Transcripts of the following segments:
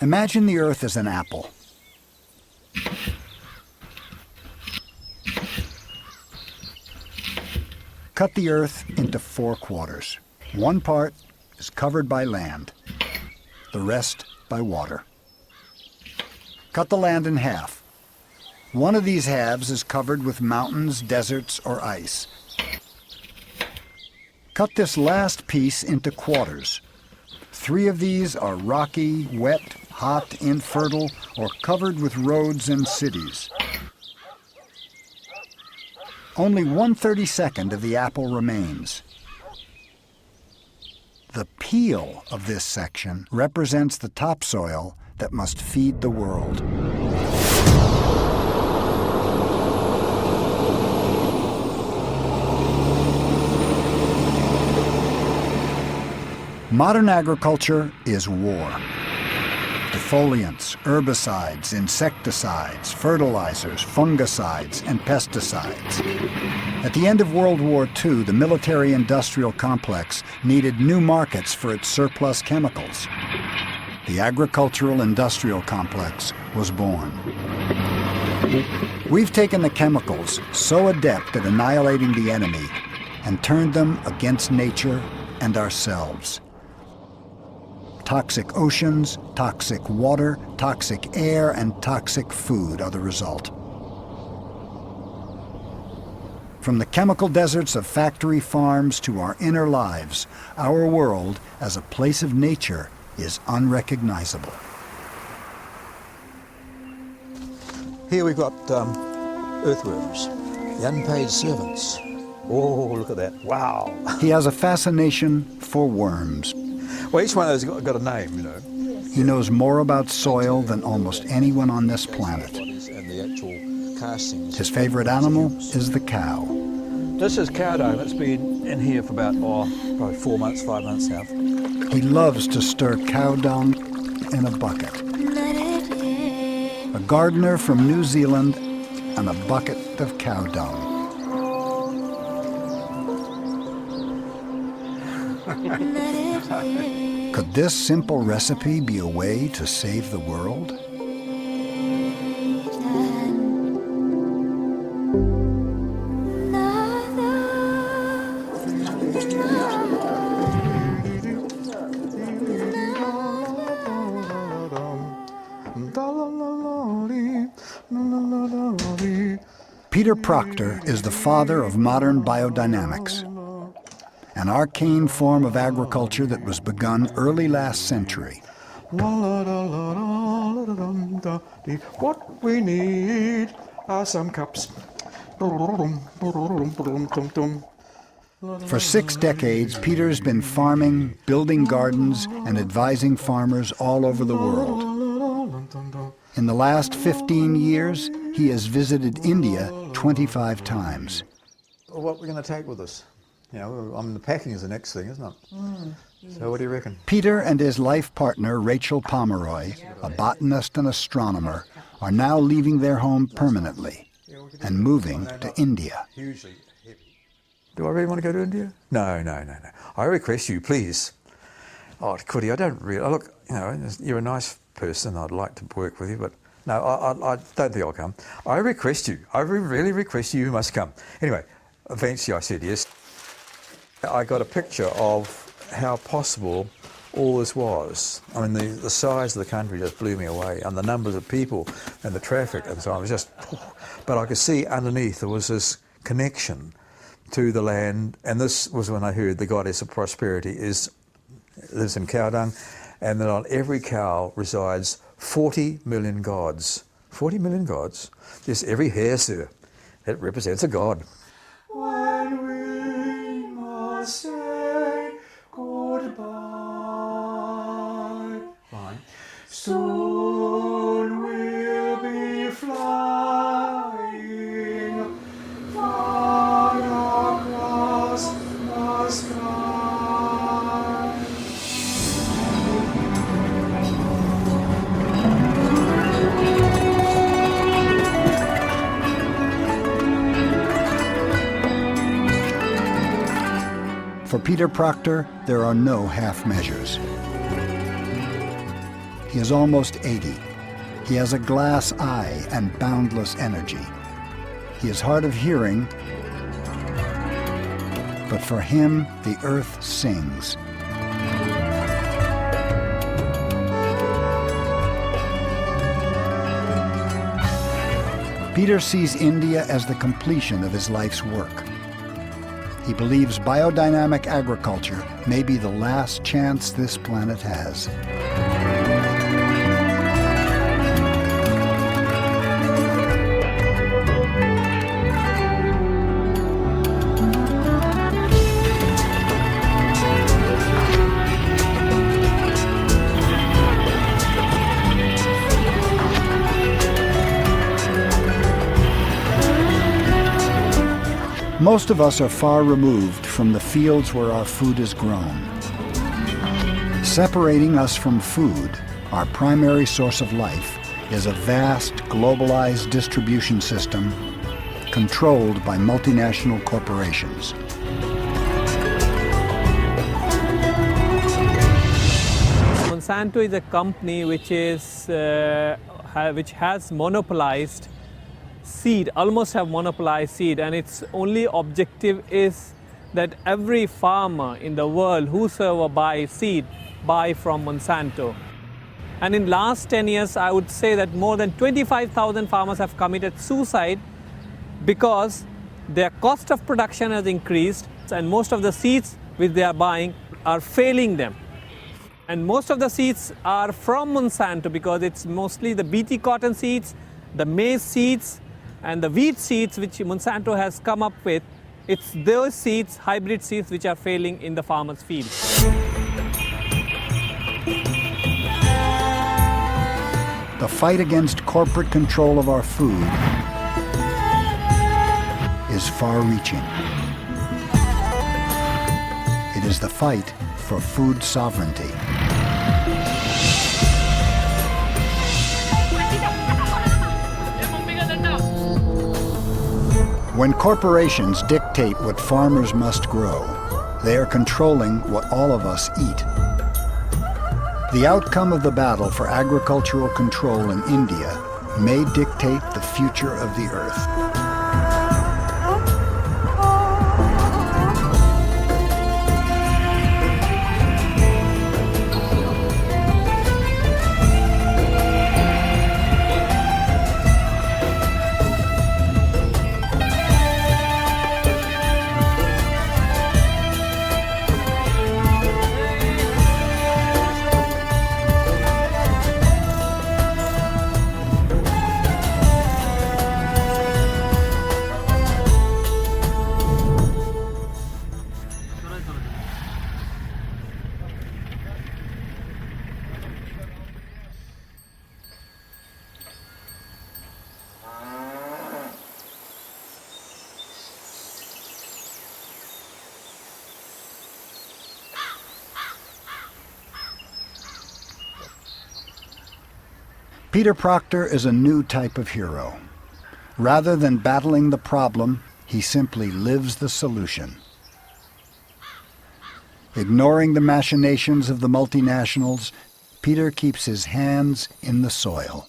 Imagine the Earth as an apple. Cut the Earth into 4 quarters. One part is covered by land, the rest by water. Cut the land in half. One of these halves is covered with mountains, deserts, or ice. Cut this last piece into quarters. 3 of these are rocky, wet, hot, infertile, or covered with roads and cities. Only 1/32 of the apple remains. The peel of this section represents the topsoil that must feed the world. Modern agriculture is war. Defoliants, herbicides, insecticides, fertilizers, fungicides, and pesticides. At the end of World War II, the military-industrial complex needed new markets for its surplus chemicals. The agricultural-industrial complex was born. We've taken the chemicals so adept at annihilating the enemy and turned them against nature and ourselves. Toxic oceans, toxic water, toxic air, and toxic food are the result. From the chemical deserts of factory farms to our inner lives, our world, as a place of nature, is unrecognizable. Here we've got earthworms, the unpaid servants. Oh, look at that, wow. He has a fascination for worms. Well, each one of those has got a name, you know. He knows more about soil than almost anyone on this planet. And the actual castings. His favorite animal is the cow. This is cow dung. It's been in here for about, probably 4 months, 5 months now. He loves to stir cow dung in a bucket. A gardener from New Zealand and a bucket of cow dung. Could this simple recipe be a way to save the world? Peter Proctor is the father of modern biodynamics, an arcane form of agriculture that was begun early last century. What we need are some cups. For 6 decades, Peter's been farming, building gardens, and advising farmers all over the world. In the last 15 years, he has visited India 25 times. What we're going to take with us? You know, the packing is the next thing, isn't it? So what do you reckon? Peter and his life partner, Rachel Pomeroy, a botanist and astronomer, are now leaving their home permanently. and moving to India. Hugely heavy. Do I really want to go to India? No. I request you, please. Oh, Cuddy, I don't really... Look, you know, you're a nice person. I'd like to work with you, but no, I don't think I'll come. I request you. I really request you must come. Anyway, eventually I said yes. I got a picture of how possible all this was. I mean, the size of the country just blew me away, and the numbers of people and the traffic and so on. It was just... But I could see underneath there was this connection to the land, and this was when I heard the goddess of prosperity lives in cow dung, and that on every cow resides 40 million gods. 40 million gods? Yes, every hair, sir. It represents a god. When we must say goodbye, Fine. soon we'll be flying far across the sky. For Peter Proctor, there are no half measures. He is almost 80. He has a glass eye and boundless energy. He is hard of hearing, but for him, the earth sings. Peter sees India as the completion of his life's work. He believes biodynamic agriculture may be the last chance this planet has. Most of us are far removed from the fields where our food is grown. Separating us from food, our primary source of life, is a vast, globalized distribution system controlled by multinational corporations. Monsanto is a company which has monopolized seed, almost have monopolized seed, and its only objective is that every farmer in the world, whosoever buys seed, buy from Monsanto. And in last 10 years, I would say that more than 25,000 farmers have committed suicide because their cost of production has increased, and most of the seeds which they are buying are failing them. And most of the seeds are from Monsanto because it's mostly the BT cotton seeds, the maize seeds, and the wheat seeds which Monsanto has come up with. It's those seeds, hybrid seeds, which are failing in the farmer's field. The fight against corporate control of our food is far-reaching. It is the fight for food sovereignty. When corporations dictate what farmers must grow, they are controlling what all of us eat. The outcome of the battle for agricultural control in India may dictate the future of the earth. Peter Proctor is a new type of hero, Rather than battling the problem, he simply lives the solution. Ignoring the machinations of the multinationals, Peter keeps his hands in the soil.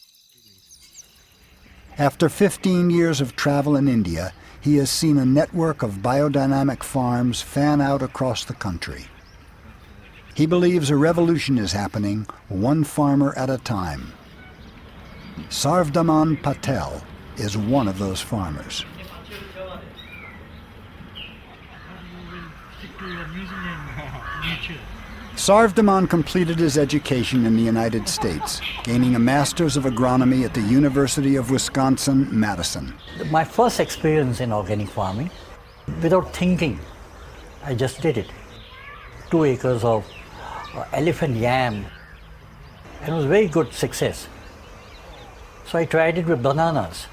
After 15 years of travel in India, he has seen a network of biodynamic farms fan out across the country. He believes a revolution is happening, one farmer at a time. Sarvdaman Patel is one of those farmers. Sarvdaman completed his education in the United States, gaining a Master's of Agronomy at the University of Wisconsin-Madison. My first experience in organic farming, without thinking, I just did it. 2 acres of elephant yam, and it was very good success. So I tried it with bananas.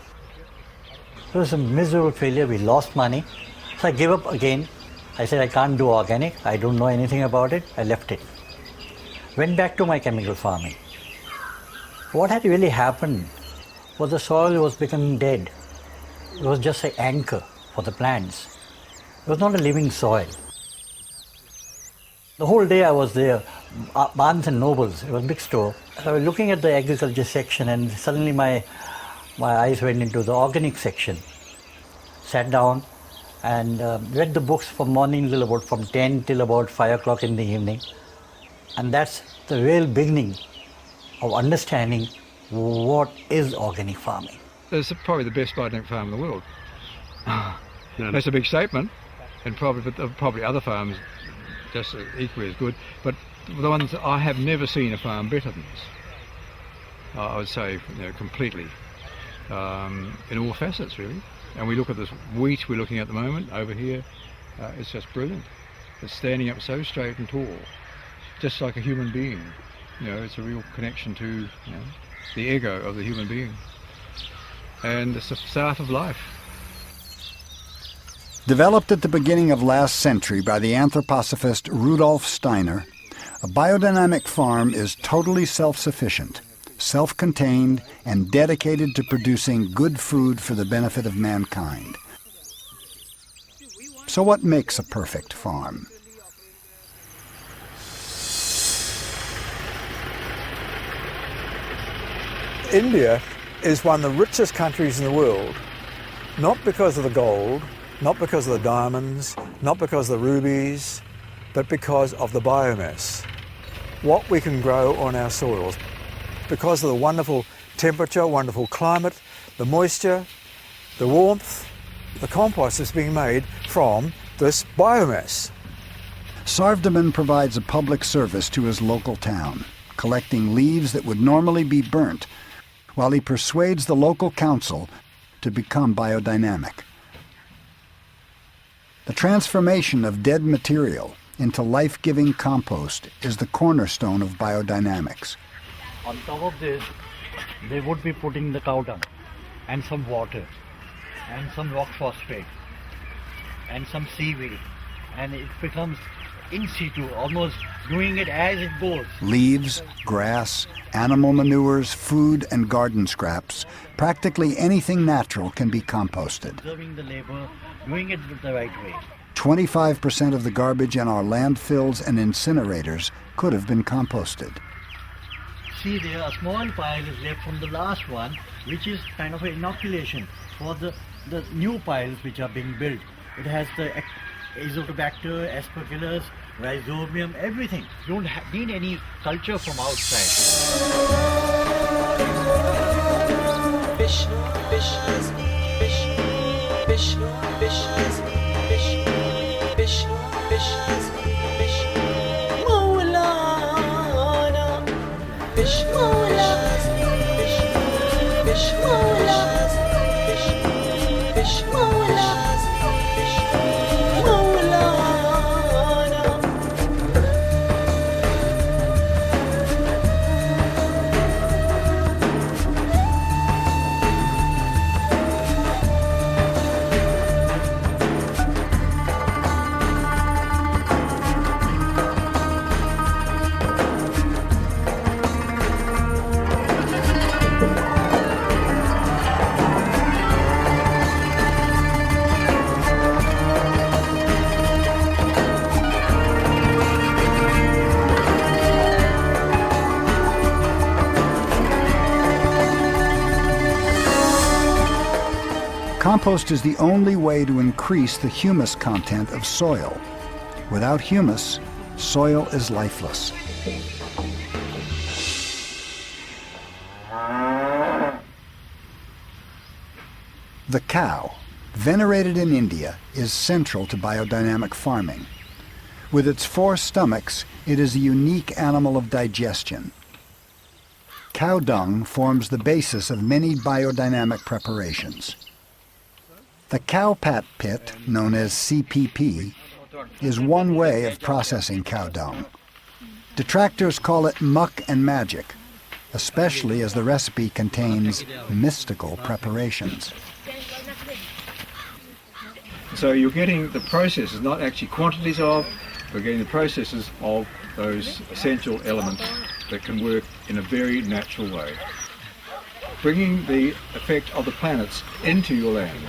It was a miserable failure, we lost money. So I gave up again. I said I can't do organic, I don't know anything about it, I left it. Went back to my chemical farming. What had really happened was the soil was becoming dead. It was just an anchor for the plants. It was not a living soil. The whole day I was there, Barnes and Nobles, it was a big store. I was looking at the agriculture section and suddenly my eyes went into the organic section. Sat down and read the books from morning till about from 10 till about 5 o'clock in the evening. And that's the real beginning of understanding what is organic farming. It's probably the best biodynamic farm in the world. That's a big statement, and probably other farms just equally as good, but the ones that I have never seen a farm better than this. I would say, completely, in all facets really. And we look at this wheat we're looking at the moment over here, it's just brilliant. It's standing up so straight and tall, just like a human being. It's a real connection to the ego of the human being. And it's the start of life. Developed at the beginning of last century by the anthroposophist Rudolf Steiner, a biodynamic farm is totally self-sufficient, self-contained, and dedicated to producing good food for the benefit of mankind. So what makes a perfect farm? India is one of the richest countries in the world, not because of the gold, not because of the diamonds, not because of the rubies, but because of the biomass. What we can grow on our soils. Because of the wonderful temperature, wonderful climate, the moisture, the warmth, the compost is being made from this biomass. Sarvdaman provides a public service to his local town, collecting leaves that would normally be burnt, while he persuades the local council to become biodynamic. The transformation of dead material into life-giving compost is the cornerstone of biodynamics. On top of this, they would be putting the cow dung and some water and some rock phosphate and some seaweed, and it becomes in situ, almost doing it as it goes. Leaves, grass, animal manures, food, and garden scraps, practically anything natural can be composted. Observing the labor, doing it the right way. 25% of the garbage in our landfills and incinerators could have been composted. See there, a small pile is left from the last one, which is kind of an inoculation for the new piles which are being built. It has the Azotobacter, Aspergillus, Rhizobium, everything. You don't need any culture from outside. Vishnu, Vishnu, Vishnu, Vishnu, Vishnu, Vishnu, Vishnu, Vishnu, Vishnu, Maulana, Vishnu, Vishnu, Vishnu, Vishnu, Vishnu, Compost is the only way to increase the humus content of soil. Without humus, soil is lifeless. The cow, venerated in India, is central to biodynamic farming. With its 4 stomachs, it is a unique animal of digestion. Cow dung forms the basis of many biodynamic preparations. The cow pat pit, known as CPP, is one way of processing cow dung. Detractors call it muck and magic, especially as the recipe contains mystical preparations. So you're getting the processes, not actually quantities of, we're getting the processes of those essential elements that can work in a very natural way. Bringing the effect of the planets into your land.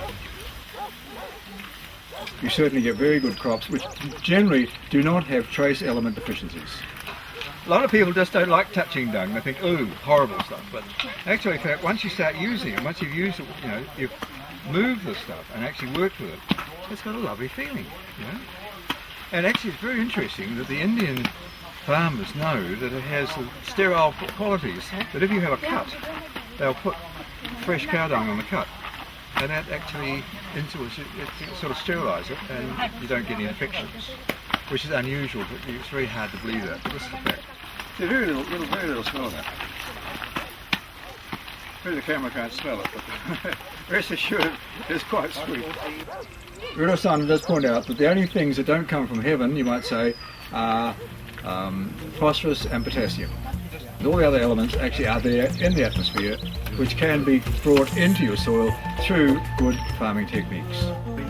You certainly get very good crops which generally do not have trace element deficiencies. A lot of people just don't like touching dung. They think, ooh, horrible stuff. But actually, in fact, once you start using it, once you've used it, you know, you've moved the stuff and actually worked with it, it's got a lovely feeling, you know. And actually, it's very interesting that the Indian farmers know that it has the sterile qualities, that if you have a cut, they'll put fresh cow dung on the cut. And that actually it sort of sterilises it and you don't get any infections, which is unusual. It's very hard to believe that, but this is the fact. There's very little smell of that. Maybe the camera can't smell it, but rest assured it's quite sweet. Rudolf does point out that the only things that don't come from heaven, you might say, are phosphorus and potassium. And all the other elements actually are there in the atmosphere, which can be brought into your soil through good farming techniques. So we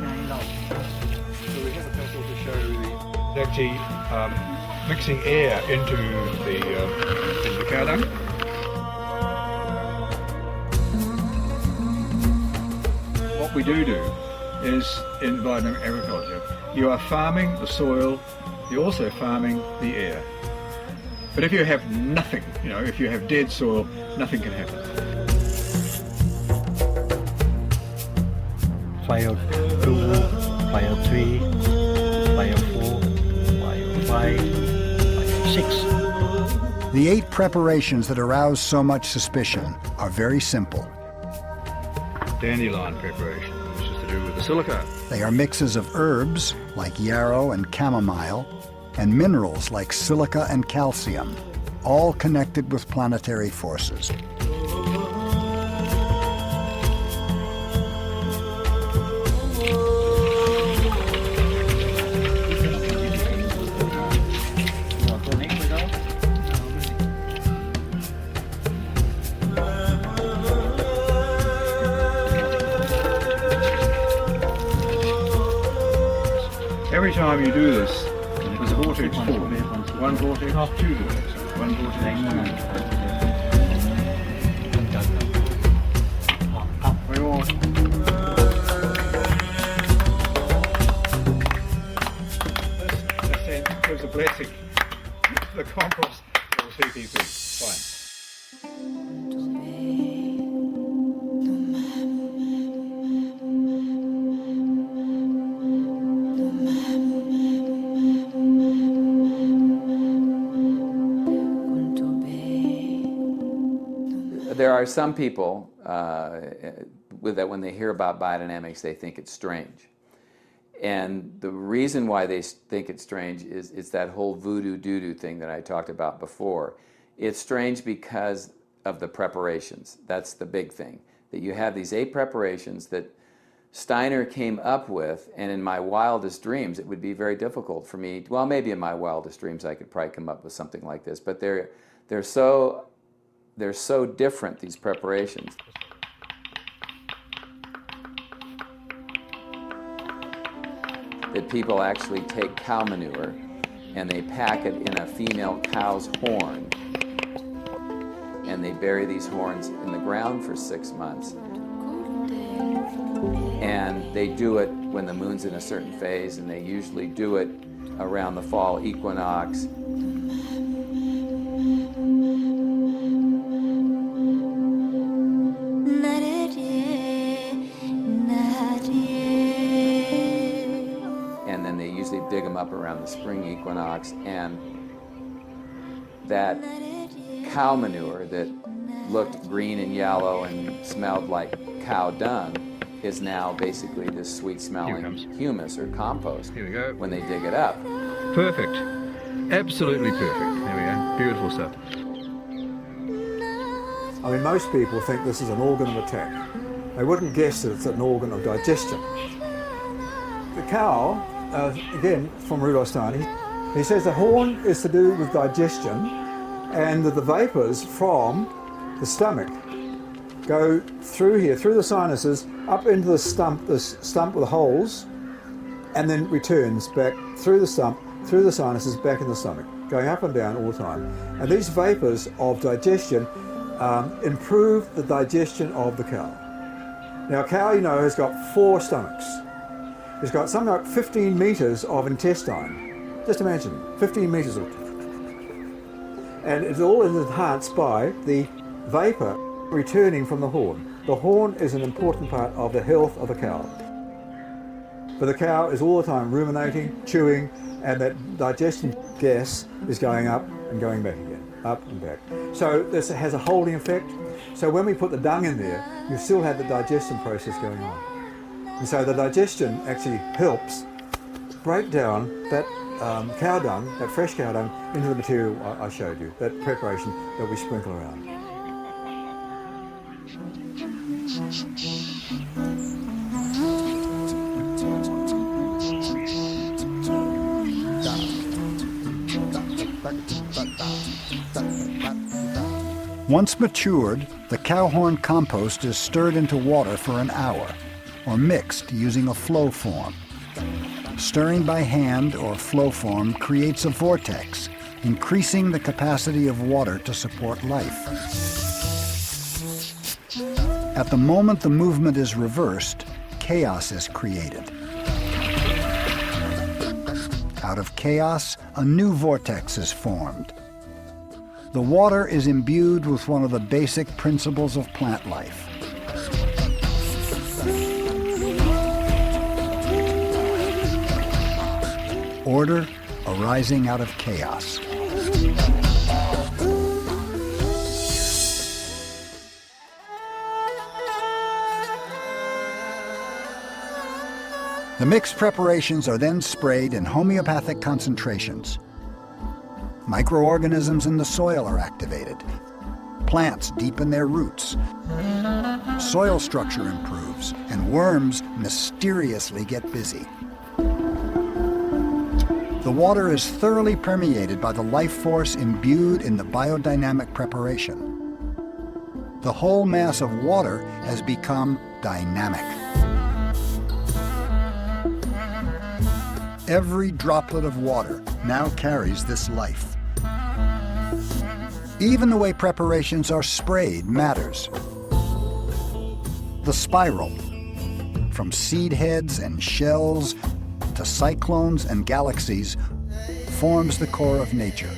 have a pencil to show the actually mixing air into the cow dung. What we do is, in biodynamic agriculture, you are farming the soil, you're also farming the air. But if you have nothing, you know, if you have dead soil, nothing can happen. Fire 2, fire 3, fire 4, fire 5, fire 6. The 8 preparations that arouse so much suspicion are very simple. Dandelion preparation, which is to do with the silica. They are mixes of herbs, like yarrow and chamomile, and minerals like silica and calcium, all connected with planetary forces. Every time you do this, there's a vortex form. One vortex, 2 vortexes. One vortex, 2 That gives a blessing. The compost or CPP. Fine. There are some people that when they hear about biodynamics, they think it's strange. And the reason why they think it's strange is that whole voodoo doo-doo thing that I talked about before. It's strange because of the preparations. That's the big thing. That you have these 8 preparations that Steiner came up with, and in my wildest dreams, it would be very difficult for me. Well, maybe in my wildest dreams I could probably come up with something like this, but they're so different, these preparations. That people actually take cow manure and they pack it in a female cow's horn, and they bury these horns in the ground for 6 months. And they do it when the moon's in a certain phase, and they usually do it around the fall equinox. dig them up around the spring equinox, and that cow manure that looked green and yellow and smelled like cow dung is now basically this sweet smelling humus or compost Here we go. when they dig it up. Perfect. Absolutely perfect. There we go. Beautiful stuff. I mean, most people think this is an organ of attack. They wouldn't guess that it's an organ of digestion. The cow, again, from Rudolf Steiner, he says the horn is to do with digestion, and that the vapours from the stomach go through here, through the sinuses, up into the stump with the holes, and then returns back through the stump, through the sinuses, back in the stomach, going up and down all the time. And these vapours of digestion improve the digestion of the cow. Now, a cow, you know, has got 4 stomachs. It's got something like 15 metres of intestine. Just imagine, 15 metres of. And it's all enhanced by the vapour returning from the horn. The horn is an important part of the health of a cow. But the cow is all the time ruminating, chewing, and that digestion gas is going up and going back again, up and back. So this has a holding effect. So when we put the dung in there, you still have the digestion process going on. And so the digestion actually helps break down that cow dung, that fresh cow dung, into the material I showed you, that preparation that we sprinkle around. Once matured, the cow horn compost is stirred into water for an hour, or mixed using a flow form. Stirring by hand or flow form creates a vortex, increasing the capacity of water to support life. At the moment the movement is reversed, chaos is created. Out of chaos, a new vortex is formed. The water is imbued with one of the basic principles of plant life. Order arising out of chaos. The mixed preparations are then sprayed in homeopathic concentrations. Microorganisms in the soil are activated. Plants deepen their roots. Soil structure improves, and worms mysteriously get busy. The water is thoroughly permeated by the life force imbued in the biodynamic preparation. The whole mass of water has become dynamic. Every droplet of water now carries this life. Even the way preparations are sprayed matters. The spiral, from seed heads and shells to cyclones and galaxies, forms the core of nature.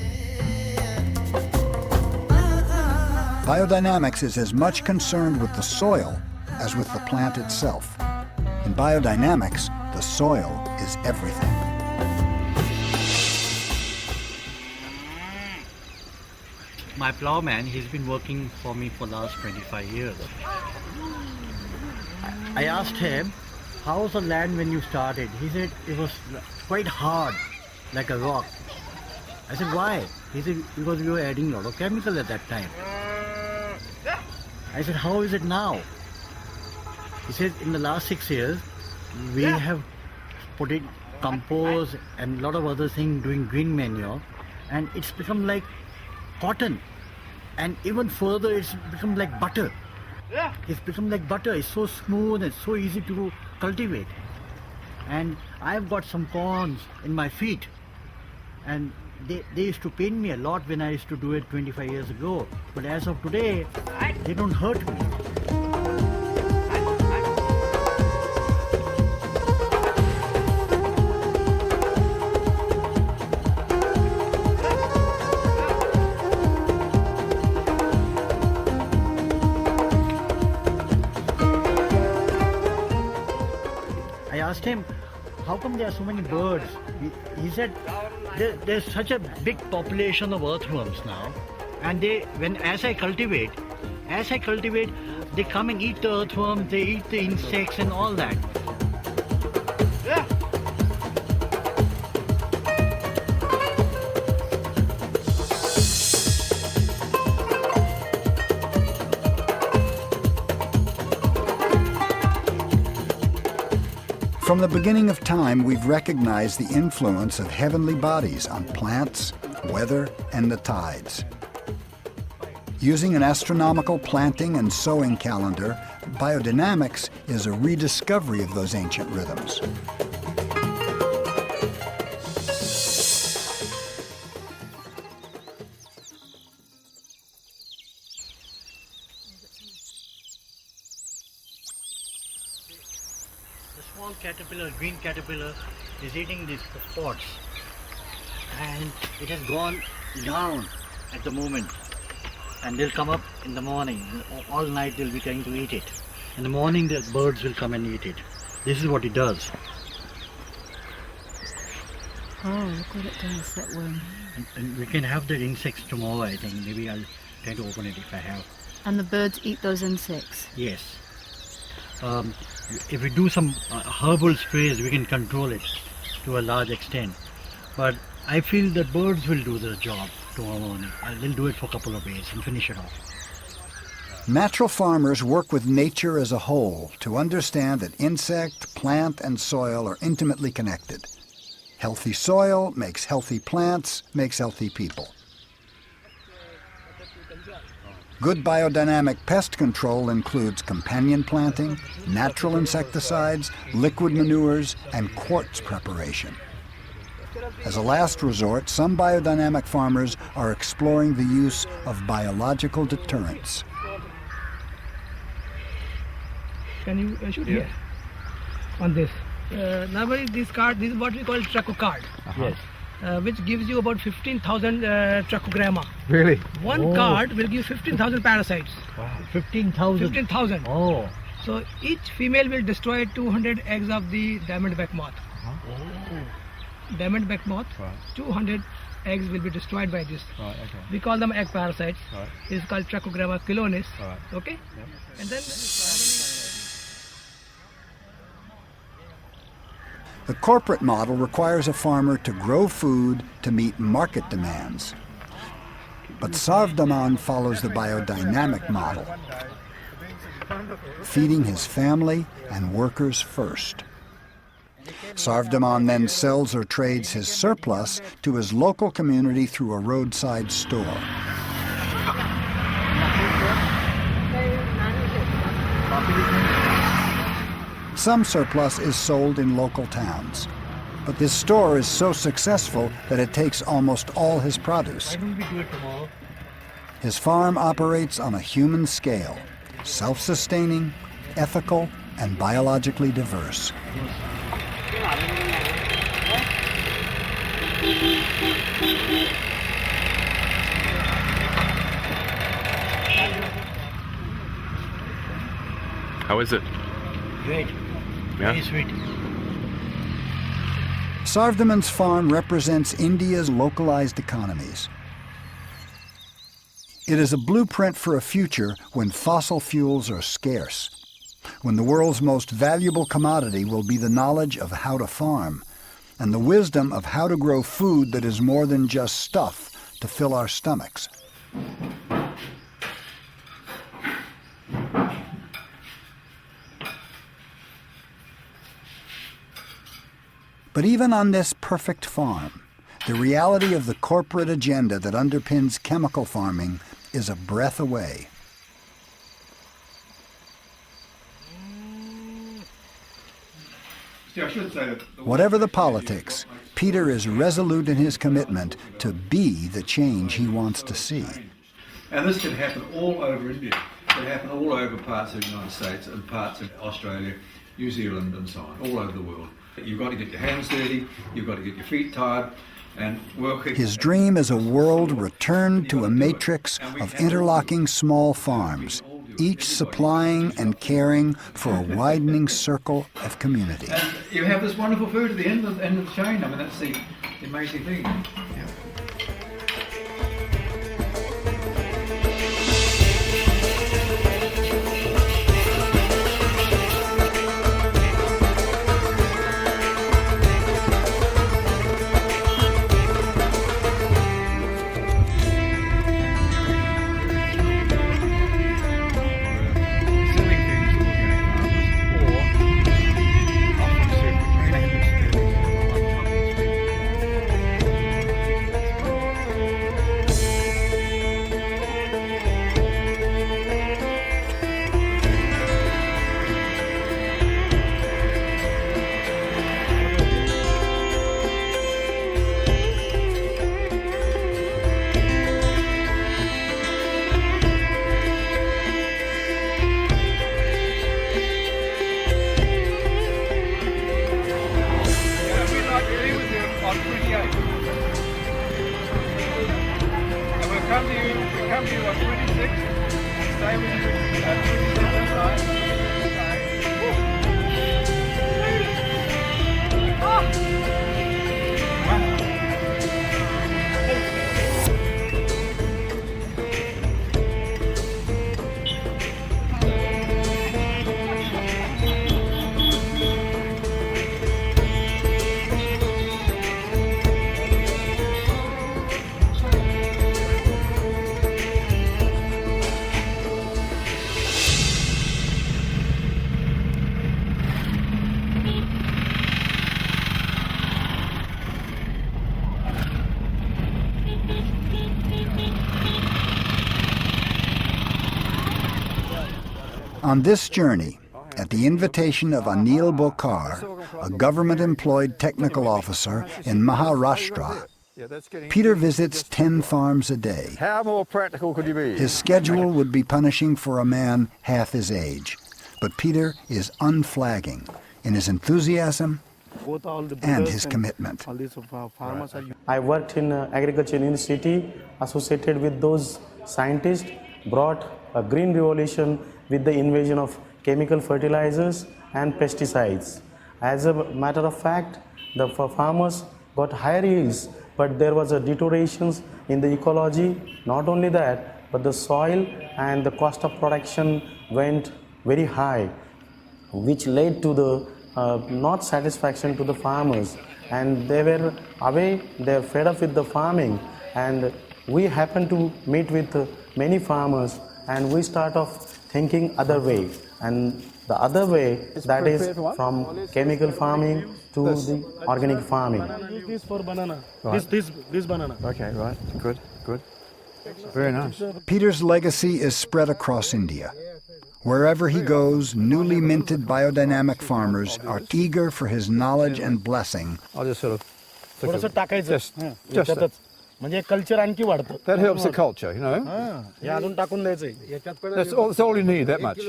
Biodynamics is as much concerned with the soil as with the plant itself. In biodynamics, the soil is everything. My plowman, he's been working for me for the last 25 years. I asked him, how was the land when you started? He said it was quite hard, like a rock. I said, why? He said, because we were adding a lot of chemical at that time. I said, how is it now? He said, in the last 6 years, we have put in compost and a lot of other things, doing green manure, and it's become like cotton, and even further it's become like butter. It's become like butter. It's so smooth and so easy to cultivate. And I've got some corns in my feet, and they used to pain me a lot when I used to do it 25 years ago. But as of today, they don't hurt me. I asked him, how come there are so many birds? He said there's such a big population of earthworms now, and as I cultivate, they come and eat the earthworms, they eat the insects and all that. Yeah. From the beginning of time, we've recognized the influence of heavenly bodies on plants, weather, and the tides. Using an astronomical planting and sowing calendar, biodynamics is a rediscovery of those ancient rhythms. The small caterpillar, green caterpillar, is eating these pods, and it has gone down at the moment, and they'll come up in the morning. All night they'll be trying to eat it. In the morning the birds will come and eat it. This is what it does. Oh, look what it does, that worm. And we can have the insects tomorrow, I think. Maybe I'll try to open it if I have. And the birds eat those insects? Yes. If we do some herbal sprays, we can control it to a large extent. But I feel that birds will do the job tomorrow morning. They'll do it for a couple of days and finish it off. Natural farmers work with nature as a whole to understand that insect, plant, and soil are intimately connected. Healthy soil makes healthy plants, makes healthy people. Good biodynamic pest control includes companion planting, natural insecticides, liquid manures, and quartz preparation. As a last resort, some biodynamic farmers are exploring the use of biological deterrents. Can you shoot here on this? Normally this card, this is what we call Traco card. Yes. Which gives you about 15,000 Trachogramma. Really? One card will give 15,000 parasites. Wow. 15,000? 15,000. Oh. So each female will destroy 200 eggs of the diamondback moth. Diamondback moth, 200 eggs will be destroyed by this. Right, okay. We call them egg parasites. Right. It's called Trachogramma chilonis. Right. Okay? Yep. And then The corporate model requires a farmer to grow food to meet market demands. But Sarvdaman follows the biodynamic model, feeding his family and workers first. Sarvdaman then sells or trades his surplus to his local community through a roadside store. Some surplus is sold in local towns, but this store is so successful that it takes almost all his produce. Why don't we do it tomorrow? His farm operates on a human scale, self-sustaining, ethical, and biologically diverse. How is it? Great. Yeah? Very sweet. Sarvdaman's farm represents India's localized economies. It is a blueprint for a future when fossil fuels are scarce, when the world's most valuable commodity will be the knowledge of how to farm and the wisdom of how to grow food that is more than just stuff to fill our stomachs. But even on this perfect farm, the reality of the corporate agenda that underpins chemical farming is a breath away. Whatever the politics, Peter is resolute in his commitment to be the change he wants to see. And this can happen all over India. It can happen all over parts of the United States and parts of Australia, New Zealand and so on, all over the world. You've got to get your hands dirty, you've got to get your feet tied, and working. His dream is a world returned to a matrix of interlocking small farms, each supplying and caring for a widening circle of community. And you have this wonderful food at the end of the chain. I mean, that's the amazing thing. Come to you on 26, stay with you at 27, right? On this journey, at the invitation of Anil Bokhar, a government-employed technical officer in Maharashtra, Peter visits 10 farms a day. How more practical could you be? His schedule would be punishing for a man half his age, but Peter is unflagging in his enthusiasm and his commitment. I worked in Agriculture University, associated with those scientists, brought a green revolution with the invasion of chemical fertilizers and pesticides. As a matter of fact, the farmers got higher yields, but there was a deterioration in the ecology. Not only that, but the soil and the cost of production went very high, which led to the not satisfaction to the farmers, and they were away, they're fed up with the farming. And we happened to meet with many farmers, and we start off thinking other way, and the other way, that is from chemical farming to the organic farming. This for banana. Right. This banana. Okay, right. Good, good. Very nice. Peter's legacy is spread across India. Wherever he goes, newly minted biodynamic farmers are eager for his knowledge and blessing. I'll just sort of... थोडंसं टाकायचं Just म्हणजे culture आणखी वाढतं. that helps the culture, you know. हे अजून टाकून द्यायचंय. That's all you need, that much.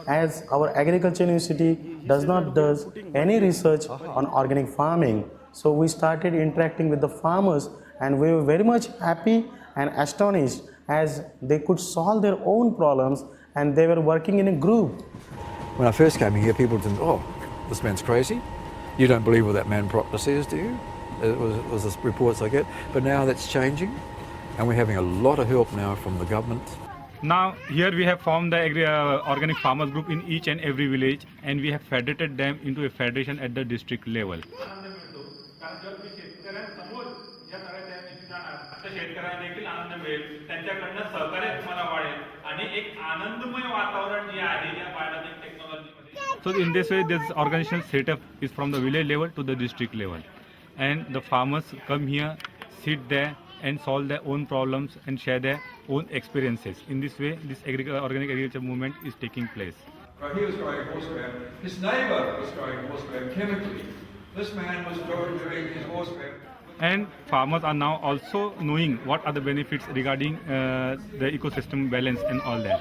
As our agriculture university does not do any research on organic farming, so we started interacting with the farmers, and we were very much happy and astonished as they could solve their own problems, and they were working in a group. When I first came here, people didn't, oh, this man's crazy. You don't believe what that man Proctor says, do you? It was the reports I get. But now that's changing, and we're having a lot of help now from the government. Now here we have formed the organic farmers group in each and every village, and we have federated them into a federation at the district level. So in this way, this organizational setup is from the village level to the district level, and the farmers come here, sit there, and solve their own problems and share their own experiences. In this way, this organic agriculture movement is taking place. Right, he was growing horsegram. His neighbour was growing horsegram chemically. This man was doing his horsegram. And farmers are now also knowing what are the benefits regarding the ecosystem balance and all that.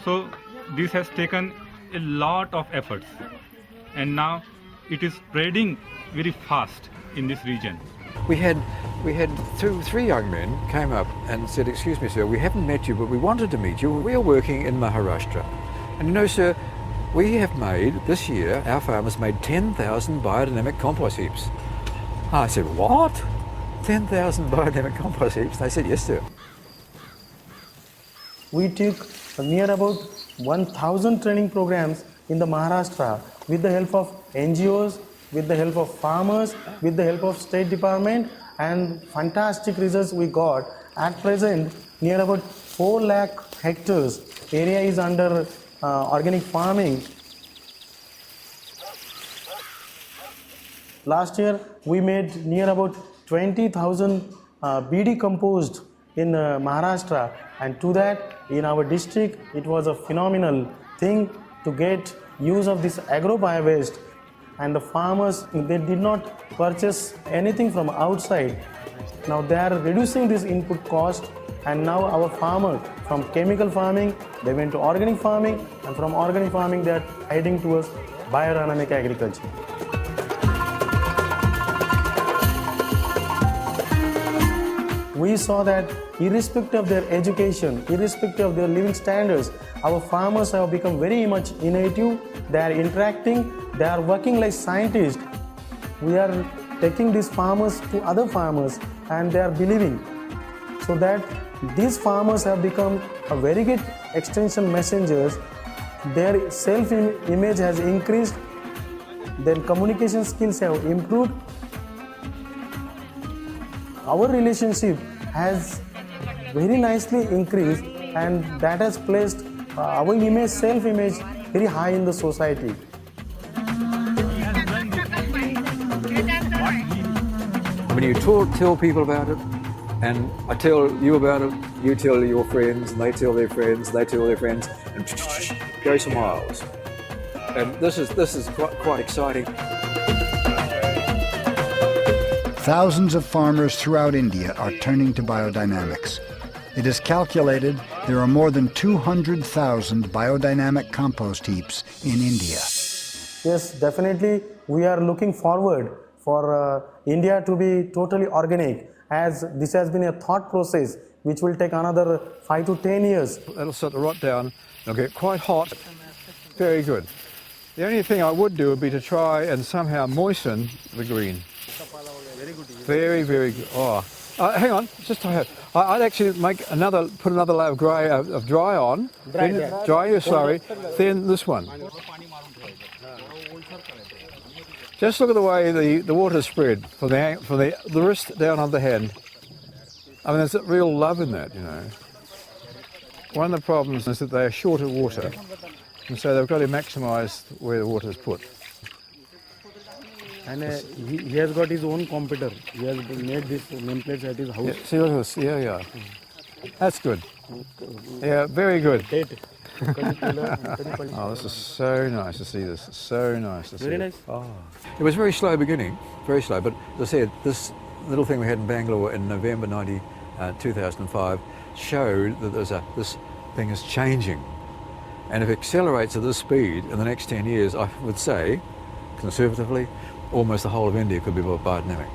So this has taken a lot of efforts, and now it is spreading very fast in this region. We had three young men came up and said, "Excuse me, sir, we haven't met you, but we wanted to meet you. We are working in Maharashtra. And you know, sir, we have made, this year, our farmers made 10,000 biodynamic compost heaps." I said, "What? 10,000 biodynamic compost heaps?" They said, "Yes, sir." We took near about 1,000 training programs in the Maharashtra with the help of NGOs, with the help of farmers, with the help of State Department, and fantastic results we got. At present, near about 4 lakh hectares area is under organic farming. Last year, we made near about 20,000 BD compost in Maharashtra, and to that, in our district, it was a phenomenal thing to get use of this agro bio-waste. And the farmers, they did not purchase anything from outside. Now they are reducing this input cost, and now our farmers from chemical farming, they went to organic farming, and from organic farming they are heading towards biodynamic agriculture. We saw that irrespective of their education, irrespective of their living standards, our farmers have become very much innovative. They are interacting, they are working like scientists. We are taking these farmers to other farmers, and they are believing. So that these farmers have become a very good extension messengers. Their self-image has increased, their communication skills have improved. Our relationship has very nicely increased, and that has placed our image, self-image very high in the society. When you tell people about it, and I tell you about it, you tell your friends, and they tell their friends, they tell their friends, and goes for miles. And this is quite exciting. Thousands of farmers throughout India are turning to biodynamics. It is calculated there are more than 200,000 biodynamic compost heaps in India. Yes, definitely we are looking forward for India to be totally organic, as this has been a thought process which will take another 5 to 10 years. It'll start to rot down, it'll get quite hot. Very good. The only thing I would do would be to try and somehow moisten the green. Very, very good. Oh, hang on, just I'd actually put another layer of dry on. Dry your slurry, then this one. Just look at the way the water spread from the wrist down on the hand. I mean, there's a real love in that, you know. One of the problems is that they are short of water, and so they've got to maximise where the water is put. And he has got his own computer. He has made this nameplates at his house. Yeah, see, look at this. Yeah. That's good. Yeah, very good. Oh, this is so nice to see this. So nice to see. Very nice. Oh. It was very slow beginning, very slow. But as I said, this little thing we had in Bangalore in November 2005 showed that this thing is changing. And if it accelerates at this speed in the next 10 years, I would say, conservatively, almost the whole of India could be biodynamic.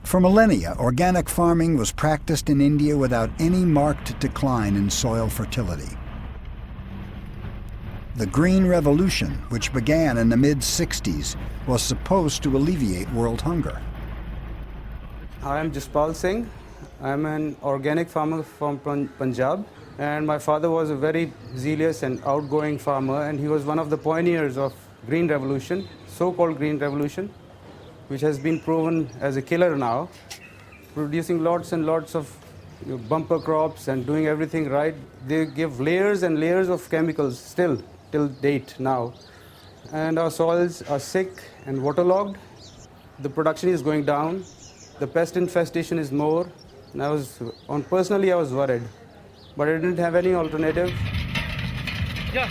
For millennia, organic farming was practiced in India without any marked decline in soil fertility. The Green Revolution, which began in the mid-60s, was supposed to alleviate world hunger. I am Jaspal Singh. I am an organic farmer from Punjab, and my father was a very zealous and outgoing farmer, and he was one of the pioneers of Green Revolution, so-called Green Revolution, which has been proven as a killer now, producing lots and lots of bumper crops and doing everything right. They give layers and layers of chemicals still till date now. And our soils are sick and waterlogged. The production is going down. The pest infestation is more. And personally, I was worried, but I didn't have any alternative. Yeah.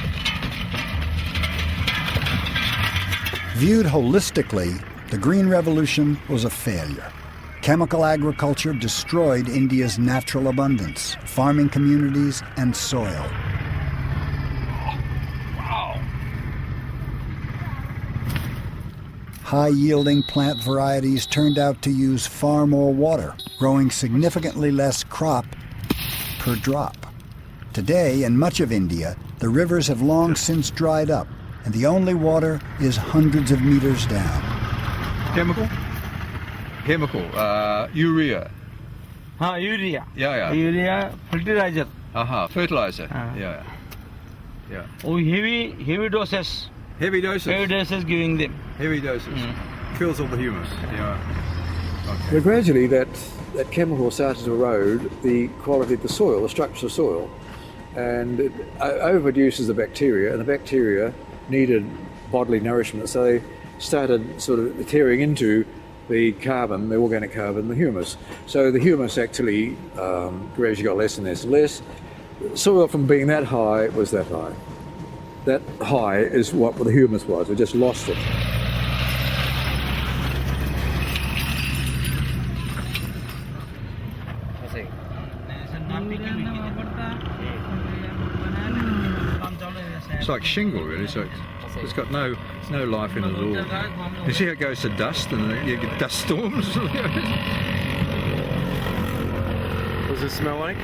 Viewed holistically, the Green Revolution was a failure. Chemical agriculture destroyed India's natural abundance, farming communities, and soil. High-yielding plant varieties turned out to use far more water, growing significantly less crop per drop. Today, in much of India, the rivers have long since dried up, and the only water is hundreds of meters down. Chemical? Urea. Urea. Yeah. Urea fertilizer. Fertilizer. Yeah. Oh, heavy doses. Heavy doses. Heavy doses giving them. Heavy doses. Kills all the humus. Yeah. Okay. But gradually that chemical started to erode the quality of the soil, the structure of soil, and it overproduces the bacteria, and the bacteria needed bodily nourishment, so they started sort of tearing into the carbon, the organic carbon, the humus. So the humus actually gradually got less and less and less. Soil from being that high was that high. That high is what the humus was. We just lost it. It's like shingle, really. So it's got no life in it at all. You see how it goes to dust, and you get dust storms. What does it smell like?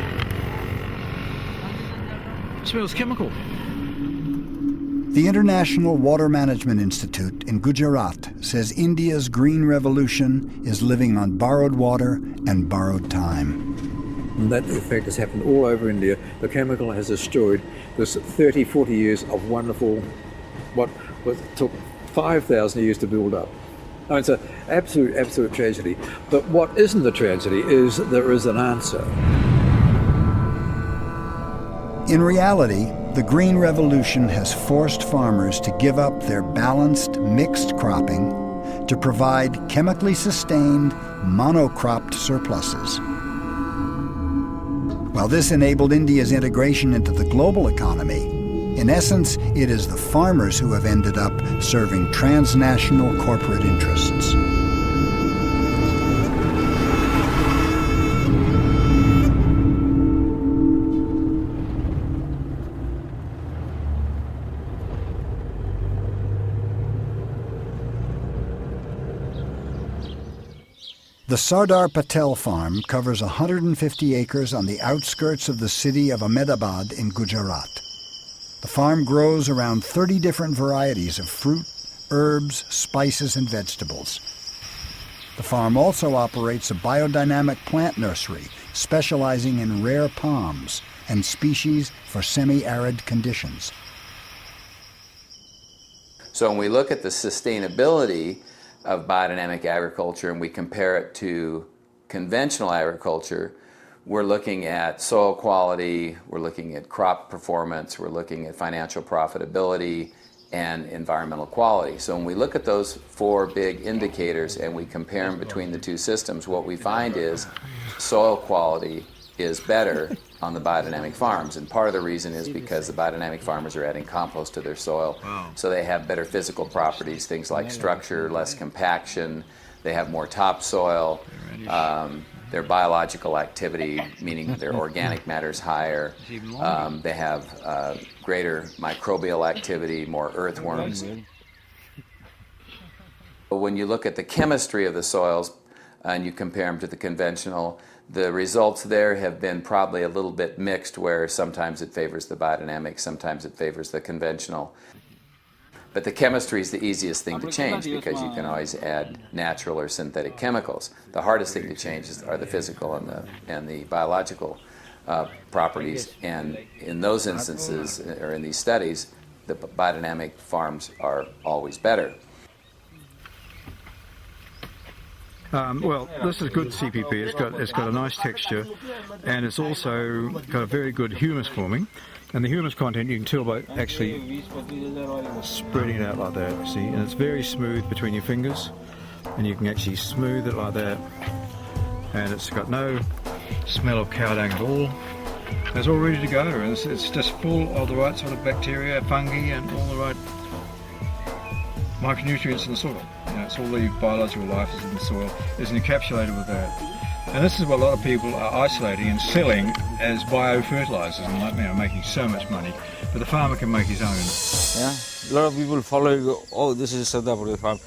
It smells chemical. The International Water Management Institute in Gujarat says India's green revolution is living on borrowed water and borrowed time. And that effect has happened all over India. The chemical has destroyed this 30, 40 years of wonderful, what took 5,000 years to build up. I mean, it's an absolute tragedy. But what isn't a tragedy is there is an answer. In reality, the Green Revolution has forced farmers to give up their balanced, mixed cropping to provide chemically sustained, monocropped surpluses. While this enabled India's integration into the global economy, in essence, it is the farmers who have ended up serving transnational corporate interests. The Sardar Patel farm covers 150 acres on the outskirts of the city of Ahmedabad in Gujarat. The farm grows around 30 different varieties of fruit, herbs, spices, and vegetables. The farm also operates a biodynamic plant nursery specializing in rare palms and species for semi-arid conditions. So when we look at the sustainability of biodynamic agriculture and we compare it to conventional agriculture, we're looking at soil quality, we're looking at crop performance, we're looking at financial profitability and environmental quality. So when we look at those four big indicators and we compare them between the two systems, what we find is soil quality is better on the biodynamic farms, and part of the reason is because the biodynamic farmers are adding compost to their soil, so they have better physical properties, things like structure, less compaction, they have more topsoil, their biological activity, meaning their organic matter is higher, they have greater microbial activity, more earthworms. When you look at the chemistry of the soils, and you compare them to the conventional, the results there have been probably a little bit mixed, where sometimes it favors the biodynamic, sometimes it favors the conventional. But the chemistry is the easiest thing to change because you can always add natural or synthetic chemicals. The hardest thing to change are the physical and the biological properties. And in those instances, or in these studies, the biodynamic farms are always better. Well, this is good CPP. It's got a nice texture, and it's also got a very good humus forming. And the humus content you can tell by actually spreading it out like that, see? And it's very smooth between your fingers, and you can actually smooth it like that. And it's got no smell of cow dung at all. It's all ready to go, and it's just full of the right sort of bacteria, fungi, and all the right micronutrients in the soil. You know, it's all the biological life is in the soil, is encapsulated with that. And this is what a lot of people are isolating and selling as biofertilizers, and like, you know, making so much money. But the farmer can make his own. Yeah, a lot of people follow. Oh, this is Sardapur farm,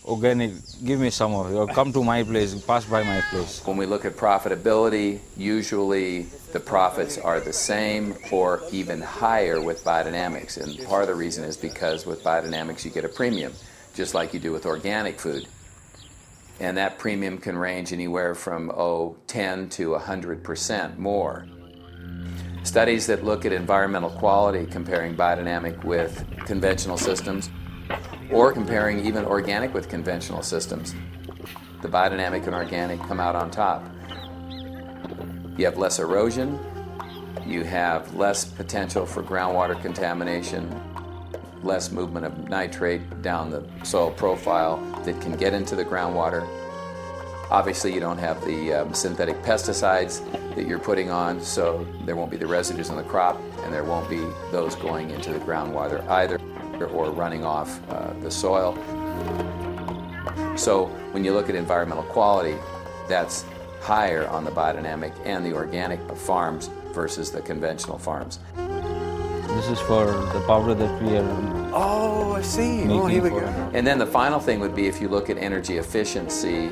organic. Give me some of it. Or come to my place. Pass by my place. When we look at profitability, usually the profits are the same or even higher with biodynamics. And part of the reason is because with biodynamics you get a premium, just like you do with organic food. And that premium can range anywhere from 10 to 100% more. Studies that look at environmental quality comparing biodynamic with conventional systems, or comparing even organic with conventional systems, the biodynamic and organic come out on top. You have less erosion, you have less potential for groundwater contamination, less movement of nitrate down the soil profile that can get into the groundwater. Obviously you don't have the synthetic pesticides that you're putting on, so there won't be the residues in the crop, and there won't be those going into the groundwater either, or running off the soil. So when you look at environmental quality, that's higher on the biodynamic and the organic farms versus the conventional farms. This is for the powder that we are. Oh, I see. Oh, here we go. And then the final thing would be if you look at energy efficiency.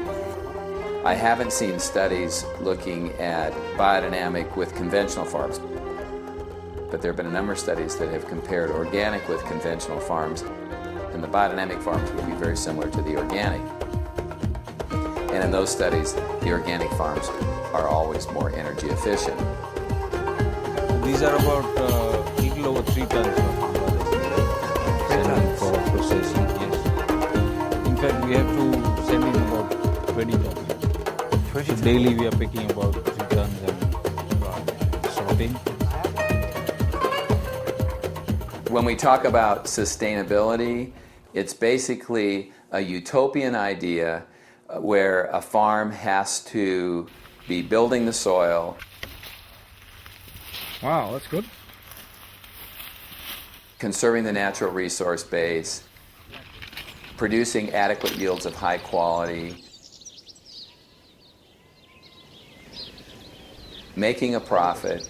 I haven't seen studies looking at biodynamic with conventional farms, but there have been a number of studies that have compared organic with conventional farms, and the biodynamic farms will be very similar to the organic. And in those studies, the organic farms are always more energy efficient. These are about little over 3 tons sending for processing. Yes. In fact, we have to send in about 20 tons. So daily we are picking about 3 tons and sorting. When we talk about sustainability, it's basically a utopian idea where a farm has to be building the soil. Wow, that's good. Conserving the natural resource base, producing adequate yields of high quality, making a profit,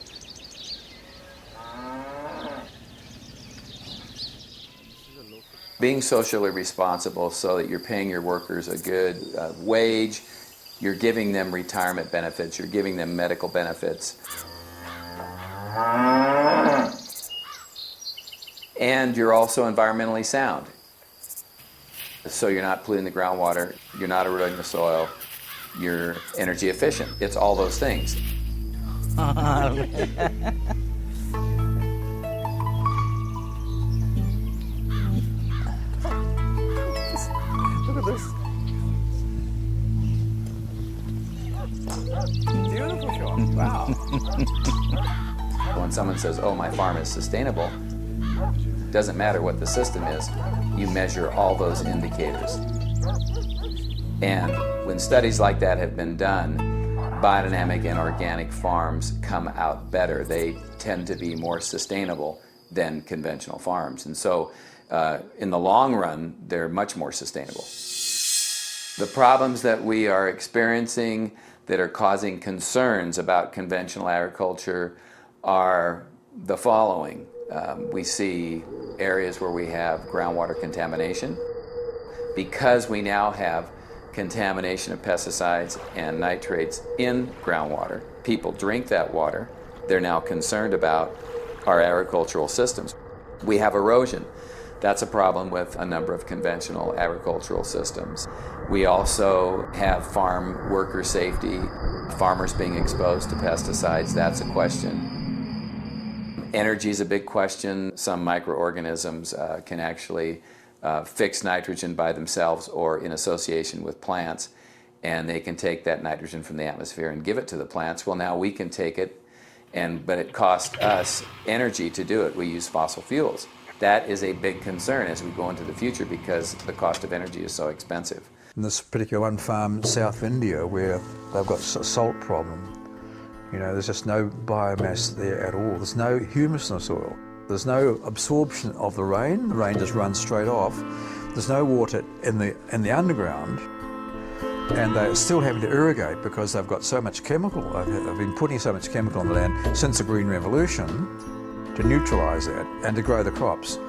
being socially responsible so that you're paying your workers a good wage, you're giving them retirement benefits, you're giving them medical benefits, and you're also environmentally sound. So you're not polluting the groundwater, you're not eroding the soil, you're energy efficient. It's all those things. Look at this. Beautiful shot. Wow. When someone says, oh, my farm is sustainable, it doesn't matter what the system is, you measure all those indicators. And when studies like that have been done, biodynamic and organic farms come out better. They tend to be more sustainable than conventional farms. And so in the long run, they're much more sustainable. The problems that we are experiencing that are causing concerns about conventional agriculture are the following. We see areas where we have groundwater contamination. Because we now have contamination of pesticides and nitrates in groundwater. People drink that water. They're now concerned about our agricultural systems. We have erosion. That's a problem with a number of conventional agricultural systems. We also have farm worker safety, farmers being exposed to pesticides. That's a question. Energy is a big question. Some microorganisms can actually fix nitrogen by themselves or in association with plants, and they can take that nitrogen from the atmosphere and give it to the plants. Well, now we can take it, but it costs us energy to do it. We use fossil fuels. That is a big concern as we go into the future because the cost of energy is so expensive. In this particular one farm south of India where they've got a salt problem, you know, there's just no biomass there at all. There's no humus in the soil. There's no absorption of the rain just runs straight off. There's no water in the underground, and they're still having to irrigate because they've got so much chemical. They've been putting so much chemical on the land since the Green Revolution to neutralise that and to grow the crops.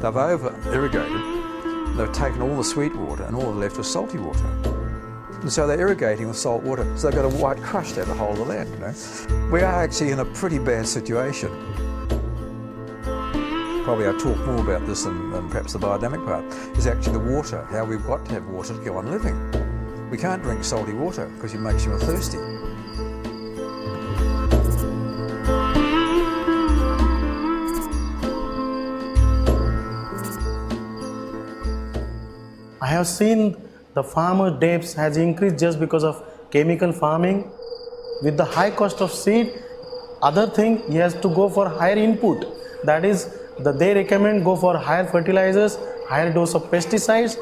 They've over-irrigated, they've taken all the sweet water and all they're left is salty water. And so they're irrigating with salt water, so they've got a white crush down the whole of the land, you know. We are actually in a pretty bad situation. Probably I talk more about this than perhaps the biodynamic part, is actually the water, how we've got to have water to go on living. We can't drink salty water because it makes you thirsty. I have seen the farmer debts has increased just because of chemical farming. With the high cost of seed, other thing, he has to go for higher input. That is, they recommend go for higher fertilizers, higher dose of pesticides.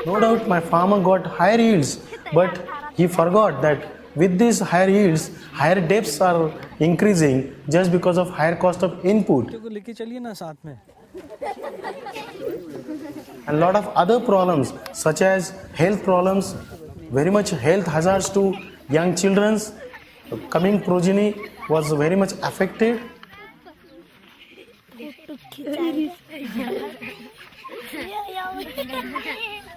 No doubt my farmer got higher yields, but he forgot that with these higher yields, higher debts are increasing just because of higher cost of input. And a lot of other problems such as health problems, very much health hazards to young children's coming progeny was very much affected.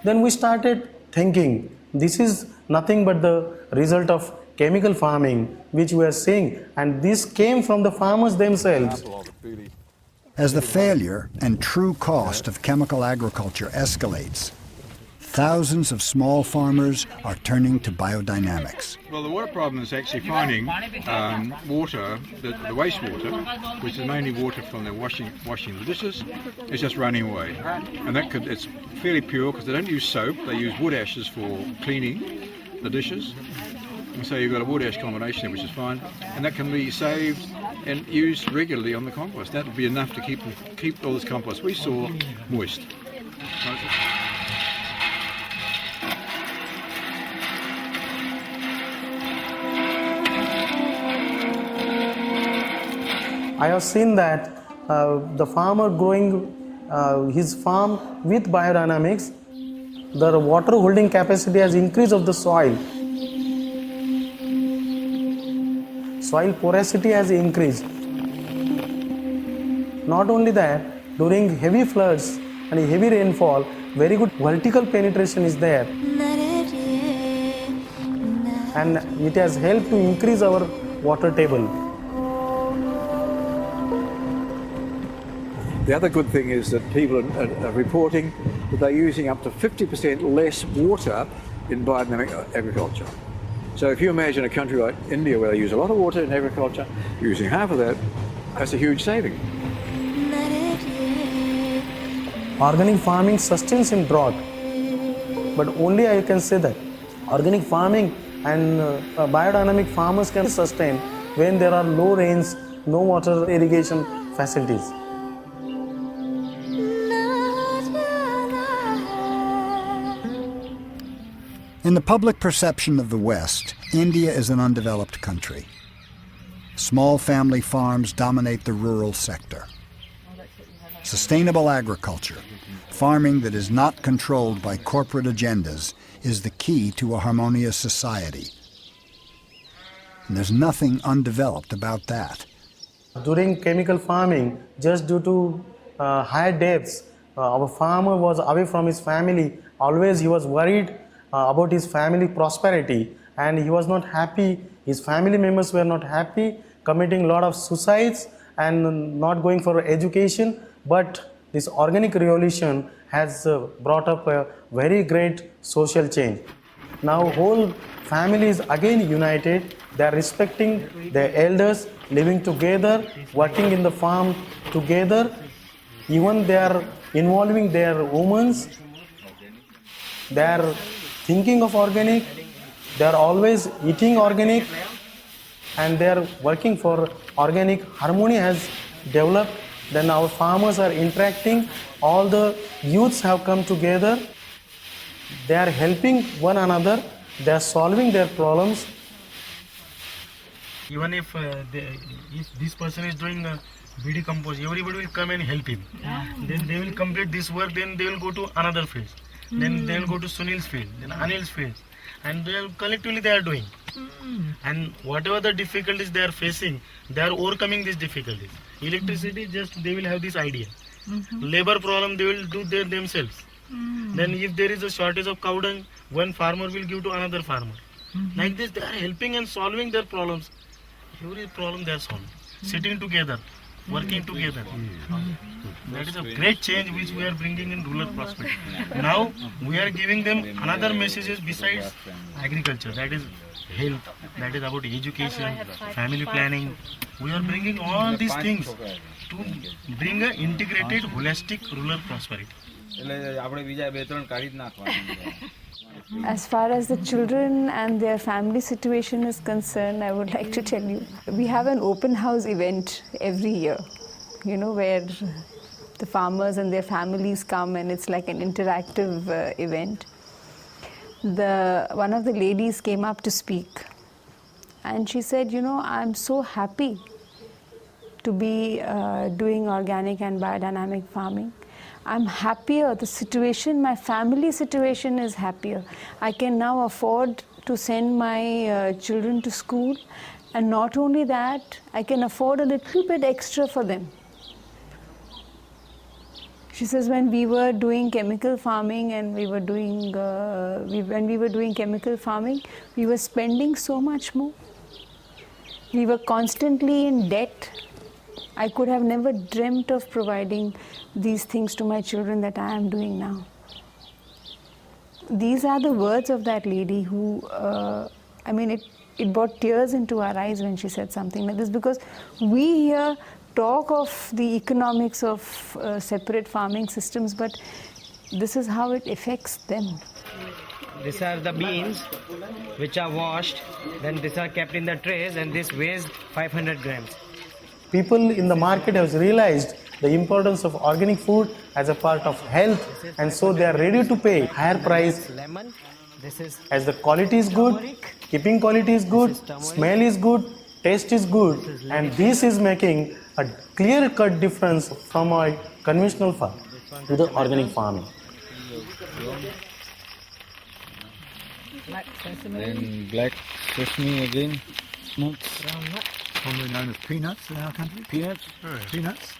Then we started thinking this is nothing but the result of chemical farming which we are seeing, and this came from the farmers themselves. As the failure and true cost of chemical agriculture escalates, thousands of small farmers are turning to biodynamics. Well, the water problem is actually finding water, the wastewater, which is mainly water from the washing the dishes, is just running away. And it's fairly pure because they don't use soap, they use wood ashes for cleaning the dishes. And so you've got a wood ash combination there, which is fine, and that can be saved and used regularly on the compost. That would be enough to keep all this compost we saw moist. I have seen that the farmer growing his farm with biodynamics, the water holding capacity has increased of the soil. Soil porosity has increased. Not only that, during heavy floods and heavy rainfall, very good vertical penetration is there. And it has helped to increase our water table. The other good thing is that people are reporting that they're using up to 50% less water in biodynamic agriculture. So if you imagine a country like India where they use a lot of water in agriculture, using half of that, that's a huge saving. Organic farming sustains in drought, but only I can say that organic farming and biodynamic farmers can sustain when there are low rains, no water irrigation facilities. In the public perception of the West, India is an undeveloped country. Small family farms dominate the rural sector. Sustainable agriculture, farming that is not controlled by corporate agendas, is the key to a harmonious society. And there's nothing undeveloped about that. During chemical farming, just due to higher depths, our farmer was away from his family. Always he was worried about his family prosperity, and he was not happy. His family members were not happy, committing a lot of suicides and not going for education. But this organic revolution has brought up a very great social change. Now whole family is again united. They are respecting their elders, living together, working in the farm together. Even they are involving their women. They are thinking of organic. They are always eating organic, and they are working for organic. Harmony has developed. Then our farmers are interacting. All the youths have come together. They are helping one another. They are solving their problems. Even if this person is doing BD compost, everybody will come and help him. Then they will complete this work. Then they will go to another phase. Then they will go to Sunil's field, then Anil's field, and they are collectively they are doing. And whatever the difficulties they are facing, they are overcoming these difficulties. Electricity, just they will have this idea. Labor problem, they will do there themselves. Then if there is a shortage of cow dung, one farmer will give to another farmer. Like this, they are helping and solving their problems. Every problem they are solving. Sitting together, working together. That is a great change which we are bringing in rural prosperity. Now we are giving them another messages besides agriculture. That is health, that is about education, family planning. We are bringing all these things to bring an integrated, holistic rural prosperity. As far as the children and their family situation is concerned, I would like to tell you, we have an open house event every year, where the farmers and their families come, and it's like an interactive event. One of the ladies came up to speak, and she said, I'm so happy to be doing organic and biodynamic farming. I'm happier, the situation, my family situation is happier. I can now afford to send my children to school, and not only that, I can afford a little bit extra for them. She says when we were doing chemical farming and we were doing chemical farming, we were spending so much more. We were constantly in debt. I could have never dreamt of providing these things to my children that I am doing now. These are the words of that lady who, it brought tears into our eyes when she said something like this, because we here talk of the economics of separate farming systems, but this is how it affects them. These are the beans which are washed, then these are kept in the trays, and this weighs 500 grams. People in the market have realized the importance of organic food as a part of health, and so they are ready to pay higher price. As the quality is good, keeping quality is good, smell is good, taste is good, and this is making a clear-cut difference from a conventional farm to the organic farming. Then black sesame again, nuts. Commonly known as peanuts in our country. Peanuts? Peanuts.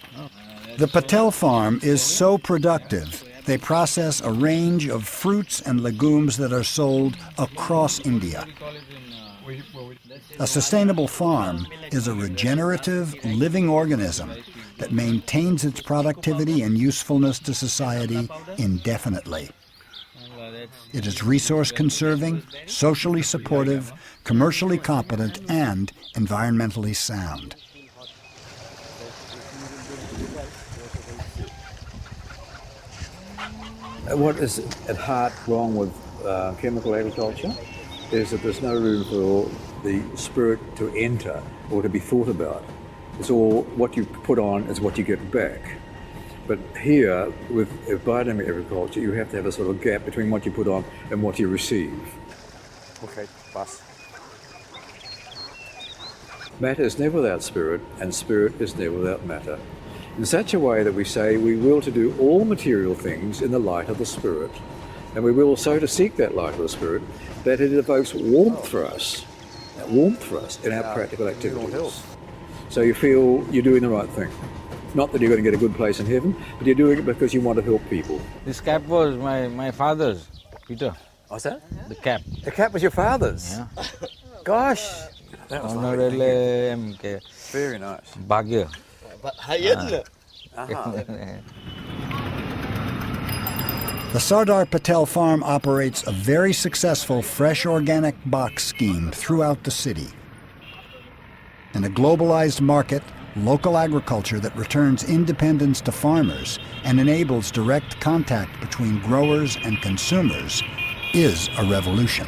The Patel farm is so productive, they process a range of fruits and legumes that are sold across India. A sustainable farm is a regenerative, living organism that maintains its productivity and usefulness to society indefinitely. It is resource conserving, socially supportive, commercially competent, and environmentally sound. What is at heart wrong with chemical agriculture is that there's no room for the spirit to enter or to be thought about. It's all what you put on is what you get back. But here, with biodynamic agriculture, you have to have a sort of gap between what you put on and what you receive. Okay, pass. Matter is never without spirit, and spirit is never without matter. In such a way that we say we will to do all material things in the light of the spirit, and we will so to seek that light of the spirit that it evokes warmth for us in our practical activities. So you feel you're doing the right thing. Not that you're going to get a good place in heaven, but you're doing it because you want to help people. This cap was my father's, Peter. What's that? The cap. The cap was your father's? Yeah. Gosh. That was lovely. Thank you. Very nice. Bhagya. The Sardar Patel Farm operates a very successful fresh organic box scheme throughout the city. In a globalized market, local agriculture that returns independence to farmers and enables direct contact between growers and consumers is a revolution.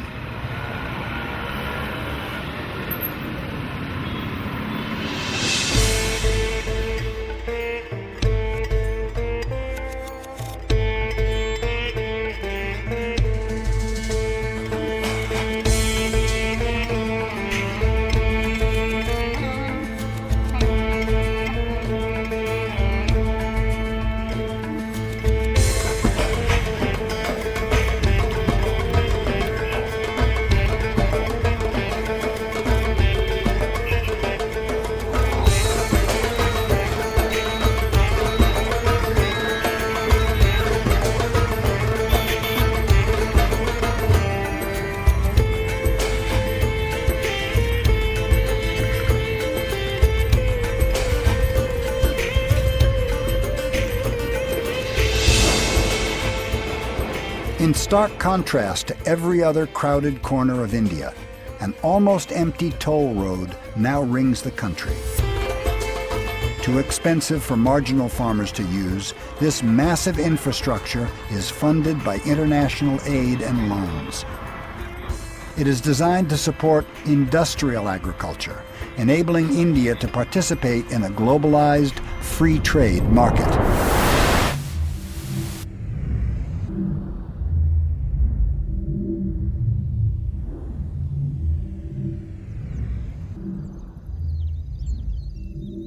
In stark contrast to every other crowded corner of India, an almost empty toll road now rings the country. Too expensive for marginal farmers to use, this massive infrastructure is funded by international aid and loans. It is designed to support industrial agriculture, enabling India to participate in a globalized free trade market.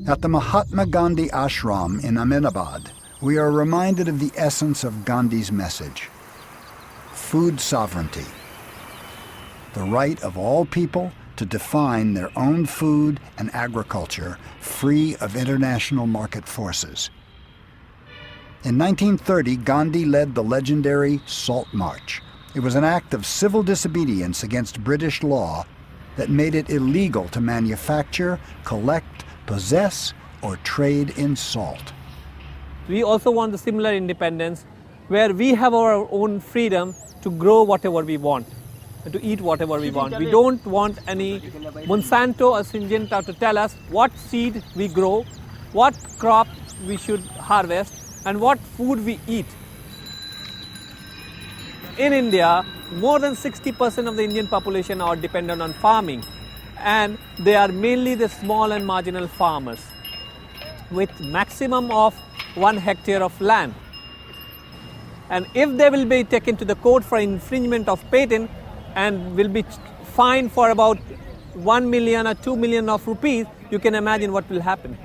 At the Mahatma Gandhi Ashram in Ahmedabad, we are reminded of the essence of Gandhi's message: food sovereignty, the right of all people to define their own food and agriculture free of international market forces. In 1930, Gandhi led the legendary Salt March. It was an act of civil disobedience against British law that made it illegal to manufacture, collect, possess, or trade in salt. We also want the similar independence where we have our own freedom to grow whatever we want, to eat whatever we want. We don't want any Monsanto or Syngenta to tell us what seed we grow, what crop we should harvest, and what food we eat. In India, more than 60% of the Indian population are dependent on farming, and they are mainly the small and marginal farmers with maximum of 1 hectare of land. And if they will be taken to the court for infringement of patent and will be fined for about 1 million or 2 million of rupees, you can imagine what will happen.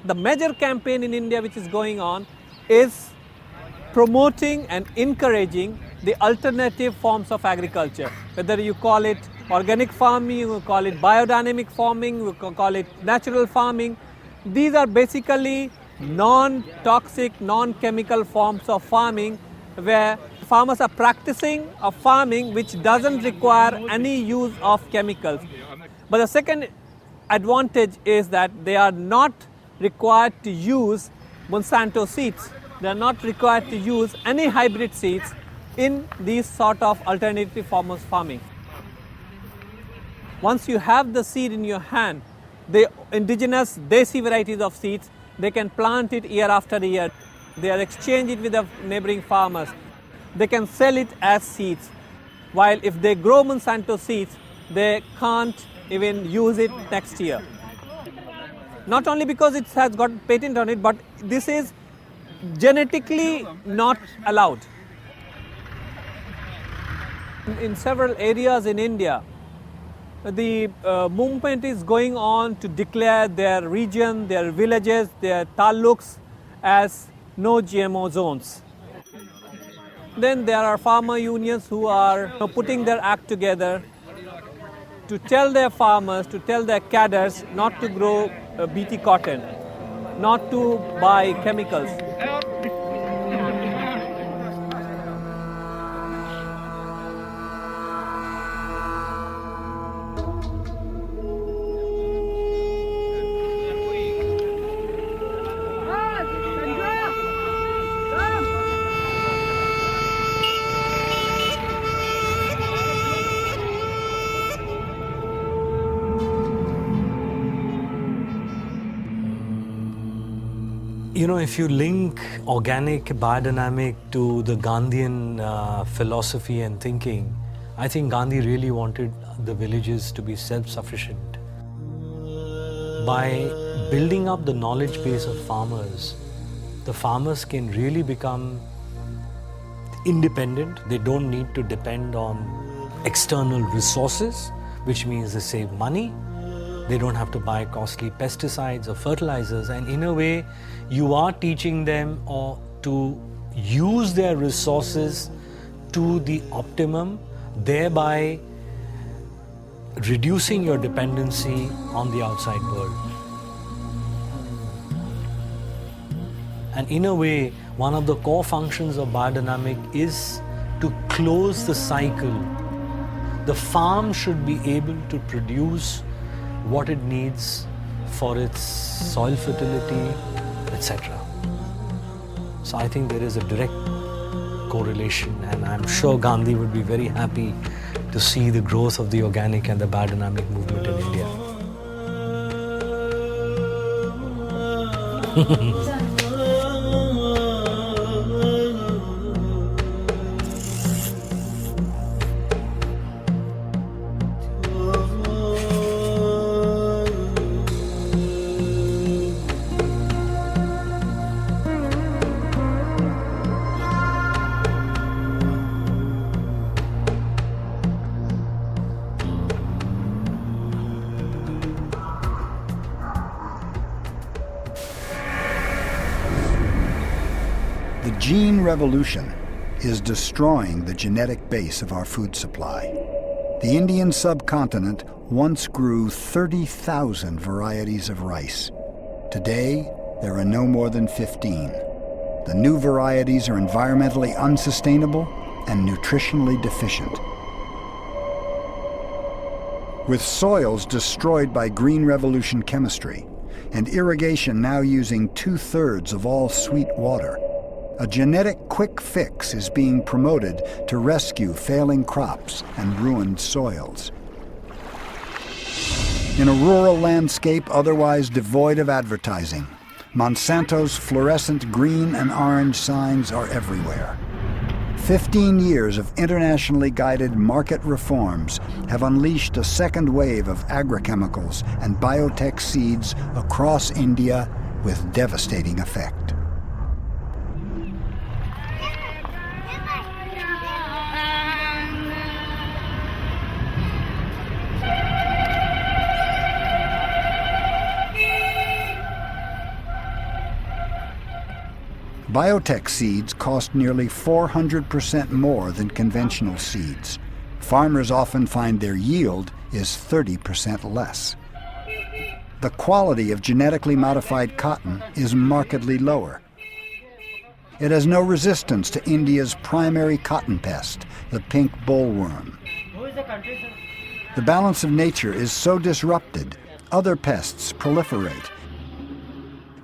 The major campaign in India which is going on is promoting and encouraging the alternative forms of agriculture. Whether you call it organic farming, you call it biodynamic farming, you call it natural farming, these are basically non-toxic, non-chemical forms of farming where farmers are practicing a farming which doesn't require any use of chemicals. But the second advantage is that they are not required to use Monsanto seeds. They are not required to use any hybrid seeds in these sort of alternative forms of farming. Once you have the seed in your hand, the indigenous desi varieties of seeds, they can plant it year after year. They are exchange it with the neighboring farmers. They can sell it as seeds. While if they grow Monsanto seeds, they can't even use it next year. Not only because it has got patent on it, but this is genetically not allowed. In several areas in India, the movement is going on to declare their region, their villages, their taluks as no GMO zones. Then there are farmer unions who are putting their act together to tell their farmers, to tell their cadres not to grow BT cotton, not to buy chemicals. You know, if you link organic biodynamic to the Gandhian philosophy and thinking, I think Gandhi really wanted the villages to be self-sufficient. By building up the knowledge base of farmers, the farmers can really become independent. They don't need to depend on external resources, which means they save money. They don't have to buy costly pesticides or fertilizers, and in a way, you are teaching them to use their resources to the optimum, thereby reducing your dependency on the outside world. And in a way, one of the core functions of biodynamic is to close the cycle. The farm should be able to produce what it needs for its soil fertility, etc. So I think there is a direct correlation, and I'm sure Gandhi would be very happy to see the growth of the organic and the biodynamic movement in India. The gene revolution is destroying the genetic base of our food supply. The Indian subcontinent once grew 30,000 varieties of rice. Today, there are no more than 15. The new varieties are environmentally unsustainable and nutritionally deficient. With soils destroyed by Green Revolution chemistry and irrigation now using 2/3 of all sweet water, a genetic quick fix is being promoted to rescue failing crops and ruined soils. In a rural landscape otherwise devoid of advertising, Monsanto's fluorescent green and orange signs are everywhere. 15 years of internationally guided market reforms have unleashed a second wave of agrochemicals and biotech seeds across India with devastating effect. Biotech seeds cost nearly 400% more than conventional seeds. Farmers often find their yield is 30% less. The quality of genetically modified cotton is markedly lower. It has no resistance to India's primary cotton pest, the pink bollworm. The balance of nature is so disrupted, other pests proliferate,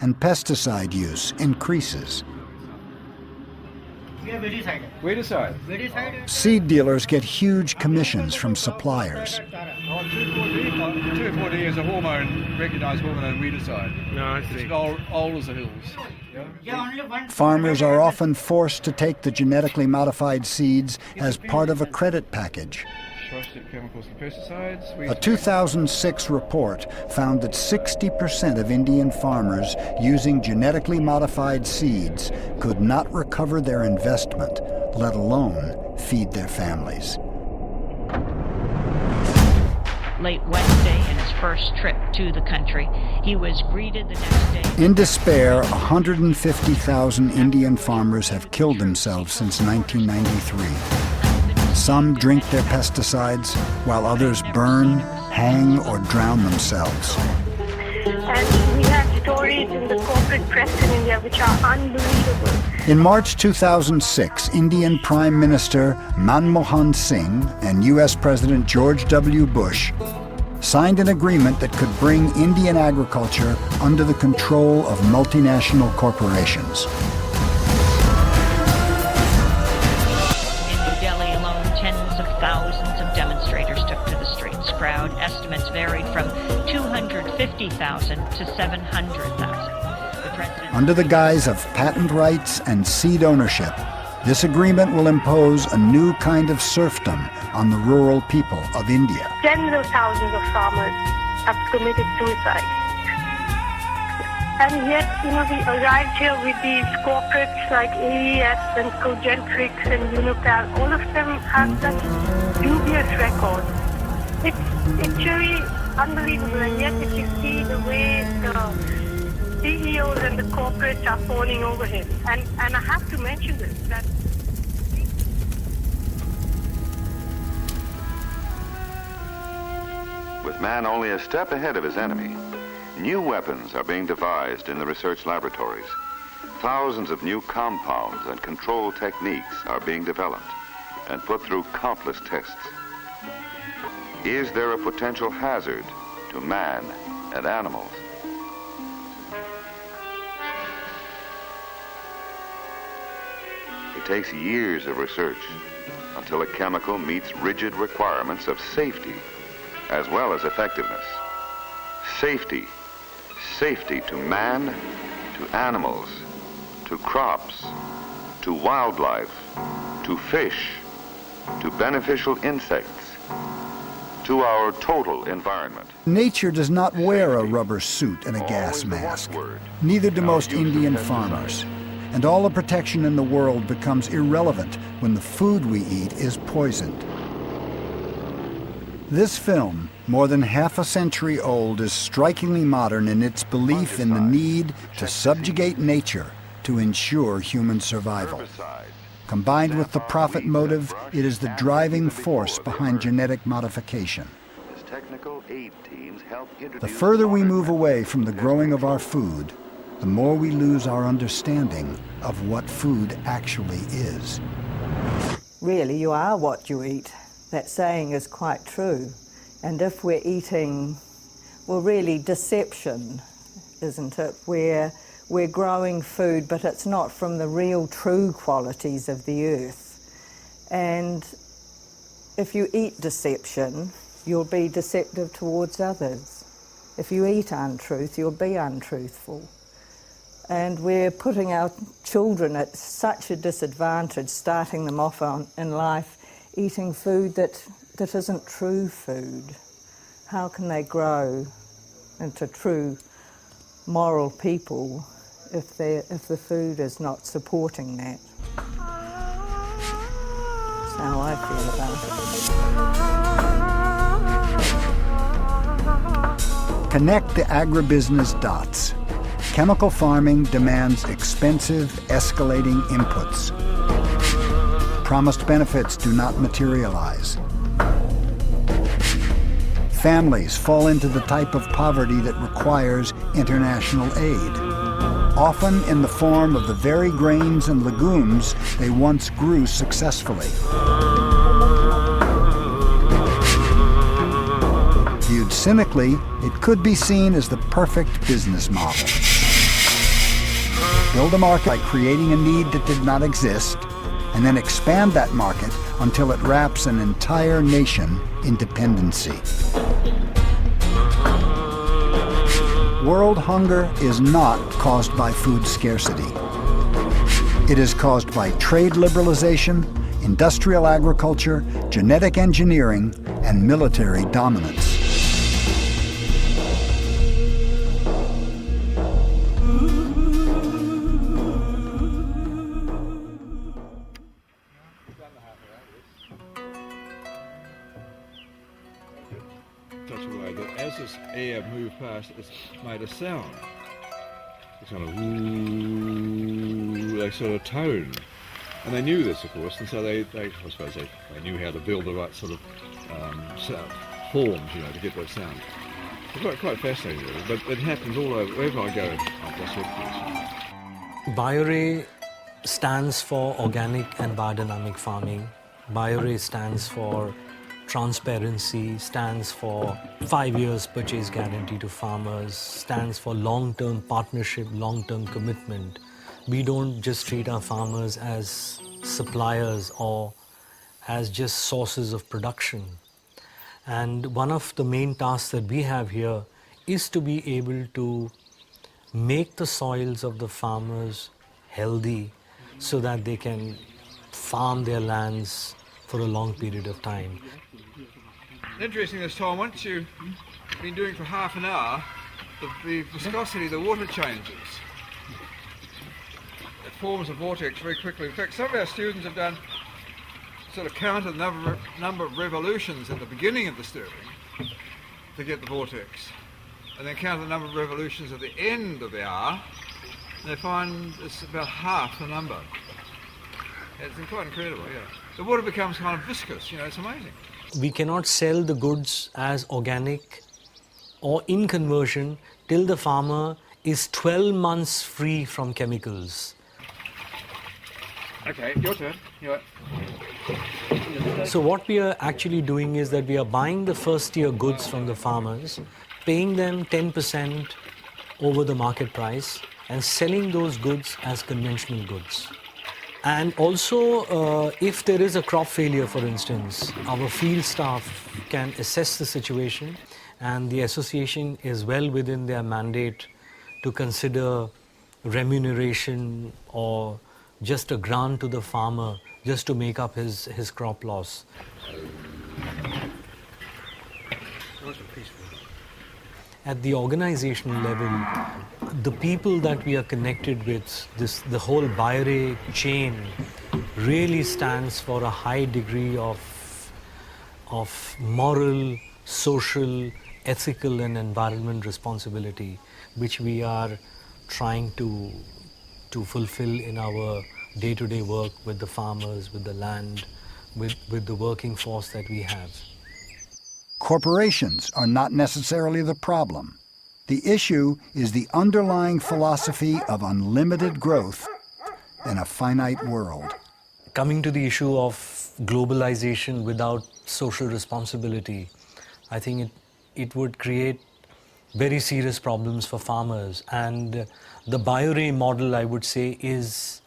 and pesticide use increases. Weedicide. Seed dealers get huge commissions from suppliers. 2 or 4 years, a hormone, recognised hormone and weedicide. No, I see. It's old as the hills. Farmers are often forced to take the genetically modified seeds as part of a credit package. Chemicals and pesticides. A 2006 report found that 60% of Indian farmers using genetically modified seeds could not recover their investment, let alone feed their families. Late Wednesday, in his first trip to the country, he was greeted the next day. In despair, 150,000 Indian farmers have killed themselves since 1993. Some drink their pesticides, while others burn, hang, or drown themselves. And we have stories in the corporate press in India which are unbelievable. In March 2006, Indian Prime Minister Manmohan Singh and U.S. President George W. Bush signed an agreement that could bring Indian agriculture under the control of multinational corporations. In New Delhi alone, tens of thousands of demonstrators took to the streets. Crowd estimates varied from 250,000 to 700,000. Under the guise of patent rights and seed ownership, this agreement will impose a new kind of serfdom on the rural people of India. Tens of thousands of farmers have committed suicide. And yet, we arrived here with these corporates like AES and Cogentrix and Unipal. All of them have such dubious records. It's really unbelievable. And yet, if you see the way the CEOs and the corporates are fawning over him. And I have to mention this, that with man only a step ahead of his enemy, new weapons are being devised in the research laboratories. Thousands of new compounds and control techniques are being developed and put through countless tests. Is there a potential hazard to man and animals? It takes years of research until a chemical meets rigid requirements of safety as well as effectiveness. Safety. Safety to man, to animals, to crops, to wildlife, to fish, to beneficial insects, to our total environment. Nature does not wear a rubber suit and a gas mask. Neither do most Indian farmers. And all the protection in the world becomes irrelevant when the food we eat is poisoned. This film, more than half a century old, is strikingly modern in its belief in the need to subjugate nature to ensure human survival. Combined with the profit motive, it is the driving force behind genetic modification. The further we move away from the growing of our food, the more we lose our understanding of what food actually is. Really, you are what you eat. That saying is quite true. And if we're eating, well, really deception, isn't it? We're growing food, but it's not from the real true qualities of the earth. And if you eat deception, you'll be deceptive towards others. If you eat untruth, you'll be untruthful. And we're putting our children at such a disadvantage, starting them off in life eating food that isn't true food. How can they grow into true moral people if the food is not supporting that? That's how I feel about it. Connect the agribusiness dots. Chemical farming demands expensive, escalating inputs. Promised benefits do not materialize. Families fall into the type of poverty that requires international aid, often in the form of the very grains and legumes they once grew successfully. Viewed cynically, it could be seen as the perfect business model. Build a market by creating a need that did not exist, and then expand that market until it wraps an entire nation in dependency. World hunger is not caused by food scarcity. It is caused by trade liberalization, industrial agriculture, genetic engineering, and military dominance. Such a way that as this air moved past, it's made a sound. It's kind of ooh, like sort of tone. And they knew this, of course, and so I suppose they knew how to build the right sort of forms, you know, to get that sound. It's quite fascinating, really, but it happens all over. Wherever I go, that's what it is. BioRe stands for organic and biodynamic farming. BioRe stands for transparency, stands for 5 years purchase guarantee to farmers, stands for long-term partnership, long-term commitment. We don't just treat our farmers as suppliers or as just sources of production. And one of the main tasks that we have here is to be able to make the soils of the farmers healthy so that they can farm their lands for a long period of time. Interesting this time, once you've been doing for half an hour, the viscosity of the water changes. It forms a vortex very quickly. In fact, some of our students have done sort of counted the number of revolutions at the beginning of the stirring to get the vortex, and then count the number of revolutions at the end of the hour, and they find it's about half the number. It's quite incredible, yeah. The water becomes kind of viscous, you know, it's amazing. We cannot sell the goods as organic or in conversion till the farmer is 12 months free from chemicals. Okay, your turn. So what we are actually doing is that we are buying the first year goods from the farmers, paying them 10% over the market price and selling those goods as conventional goods. And also, if there is a crop failure, for instance, our field staff can assess the situation, and the association is well within their mandate to consider remuneration or just a grant to the farmer just to make up his crop loss. At the organizational level, the people that we are connected with, the whole BioRe chain really stands for a high degree of moral, social, ethical and environment responsibility, which we are trying to fulfill in our day-to-day work with the farmers, with the land, with the working force that we have. Corporations are not necessarily the problem. The issue is the underlying philosophy of unlimited growth in a finite world. Coming to the issue of globalization without social responsibility, I think it would create very serious problems for farmers. And the BioRe model, I would say, is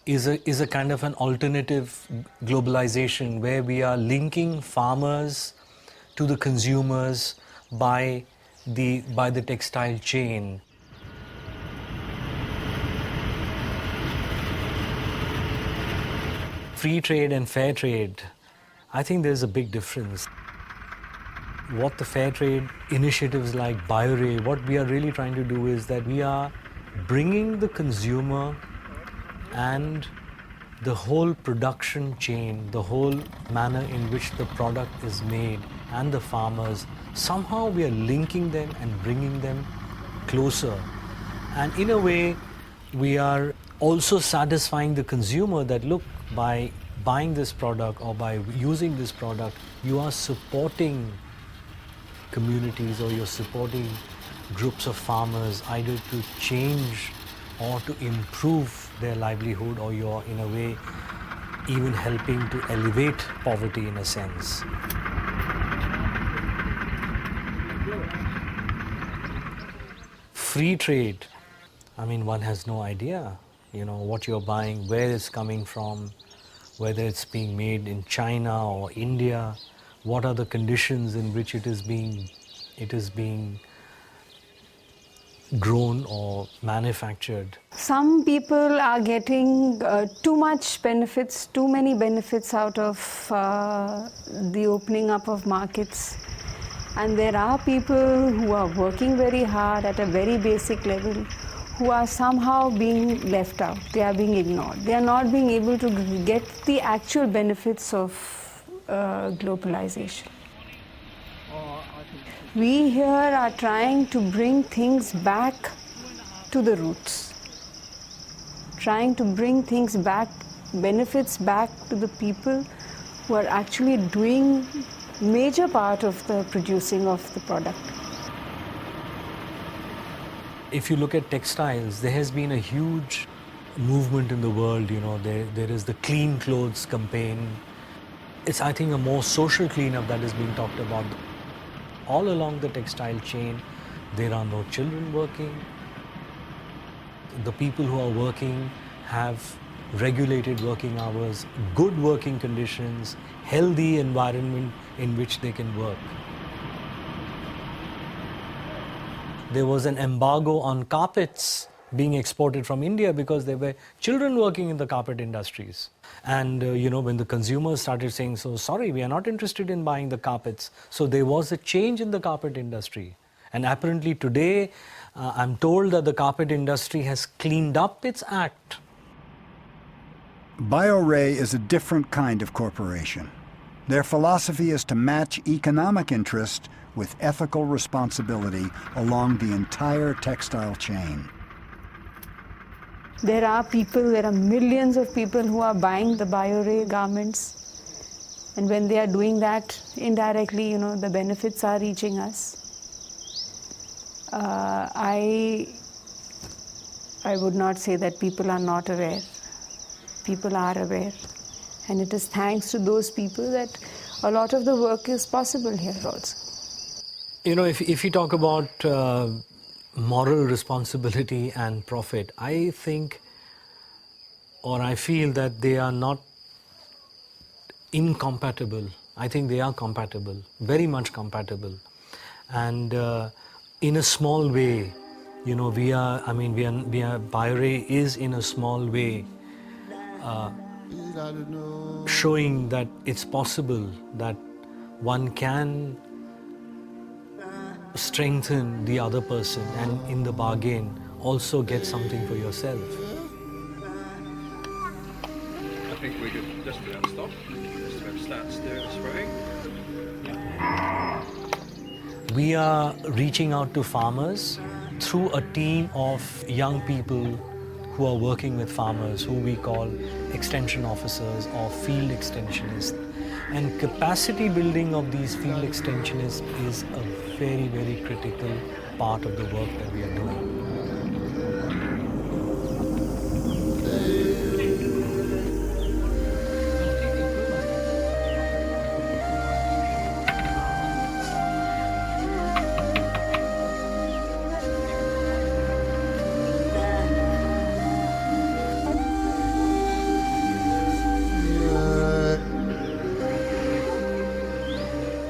a kind of an alternative globalization where we are linking farmers to the consumers by the textile chain. Free trade and fair trade, I think there's a big difference. What the fair trade initiatives like BioRe, what we are really trying to do is that we are bringing the consumer and the whole production chain, the whole manner in which the product is made and the farmers, somehow we are linking them and bringing them closer. And in a way, we are also satisfying the consumer that, look, by buying this product or by using this product, you are supporting communities or you're supporting groups of farmers either to change or to improve their livelihood, or you're in a way even helping to elevate poverty in a sense. Free trade, I mean, one has no idea, you know, what you're buying, where it's coming from, whether it's being made in China or India, what are the conditions in which it is being grown or manufactured. Some people are getting too many benefits out of the opening up of markets. And there are people who are working very hard at a very basic level who are somehow being left out. They are being ignored. They are not being able to get the actual benefits of globalization. We here are trying to bring things back to the roots, trying to bring things back benefits back to the people who are actually doing major part of the producing of the product. If you look at textiles, there has been a huge movement in the world, there is the clean clothes campaign. It's, I think, a more social cleanup that is being talked about. All along the textile chain, there are no children working. The people who are working have regulated working hours, good working conditions, healthy environment in which they can work. There was an embargo on carpets being exported from India because there were children working in the carpet industries. And when the consumers started saying, so sorry, we are not interested in buying the carpets. So there was a change in the carpet industry. And apparently today, I'm told that the carpet industry has cleaned up its act. BioRay is a different kind of corporation. Their philosophy is to match economic interest with ethical responsibility along the entire textile chain. There are millions of people who are buying the BioRay garments. And when they are doing that, indirectly, the benefits are reaching us. I would not say that people are not aware. People are aware. And it is thanks to those people that a lot of the work is possible here also. If you talk about moral responsibility and profit, I think, or I feel that they are not incompatible. I think they are compatible, very much compatible. And in a small way, BioRay is in a small way showing that it's possible that one can strengthen the other person and in the bargain also get something for yourself. I think we could just about stop. Just about start spraying. We are reaching out to farmers through a team of young people who are working with farmers, who we call extension officers or field extensionists. And capacity building of these field extensionists is a very, very critical part of the work that we are doing.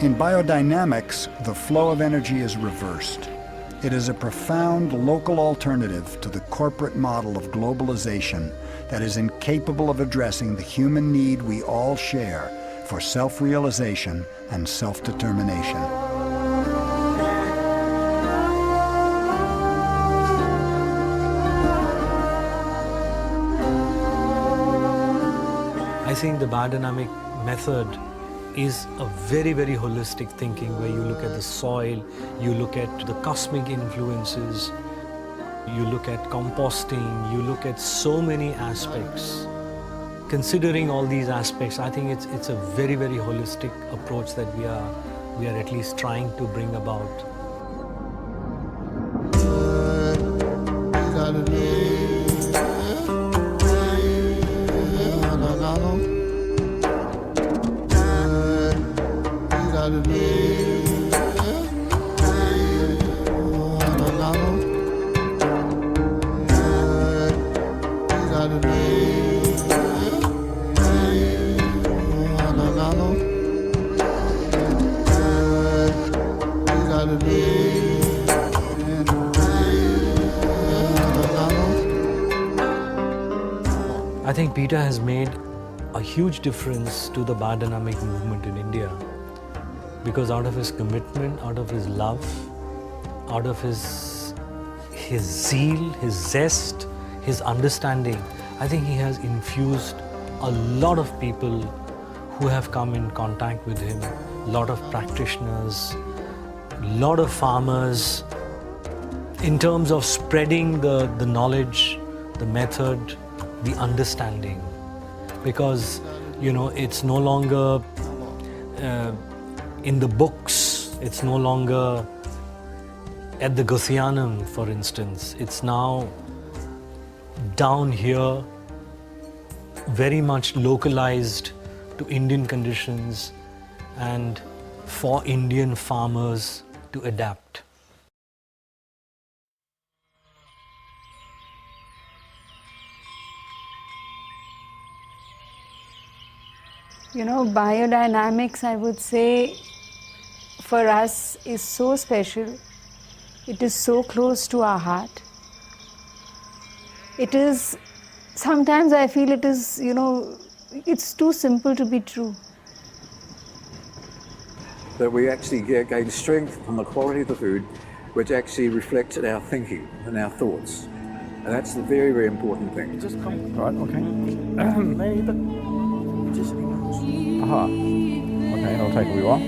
In biodynamics, the flow of energy is reversed. It is a profound local alternative to the corporate model of globalization that is incapable of addressing the human need we all share for self-realization and self-determination. I think the biodynamic method is a very, very holistic thinking where you look at the soil, you look at the cosmic influences, you look at composting, you look at so many aspects. Considering all these aspects, I think it's a very, very holistic approach that we are at least trying to bring about. I think Peter has made a huge difference to the biodynamic movement in India, because out of his commitment, out of his love, out of his zeal, his zest, his understanding, I think he has infused a lot of people who have come in contact with him, a lot of practitioners, a lot of farmers, in terms of spreading the knowledge, the method, the understanding. because, you know, it's no longer in the books, it's no longer at the Gothianum, for instance. It's now down here, very much localized to Indian conditions and for Indian farmers to adapt. You know, biodynamics, I would say, for us is so special. It is so close to our heart. It is, sometimes I feel it is, you know, it's too simple to be true. That we actually gain strength from the quality of the food, which actually reflects in our thinking and our thoughts. And that's the very, very important thing. Just come. Right, okay. Aha. Okay, it'll take a wee while.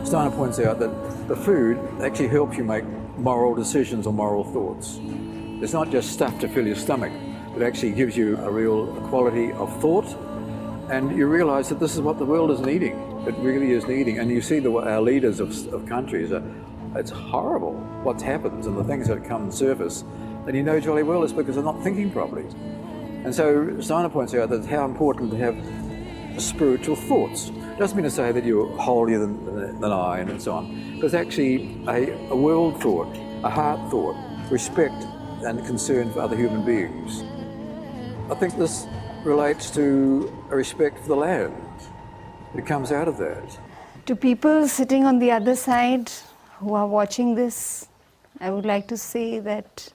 Steiner points out that the food actually helps you make moral decisions or moral thoughts. It's not just stuff to fill your stomach, but actually gives you a real quality of thought, and you realise that this is what the world is needing. It really is needing, and you see our leaders of countries, it's horrible what happens and the things that come and surface, and you know jolly well it's because they're not thinking properly. And so Steiner points out that how important to have spiritual thoughts. Doesn't mean to say that you're holier than I and so on, but it's actually a world thought, a heart thought, respect and concern for other human beings. I think this relates to a respect for the land. It comes out of that. To people sitting on the other side who are watching this, I would like to say that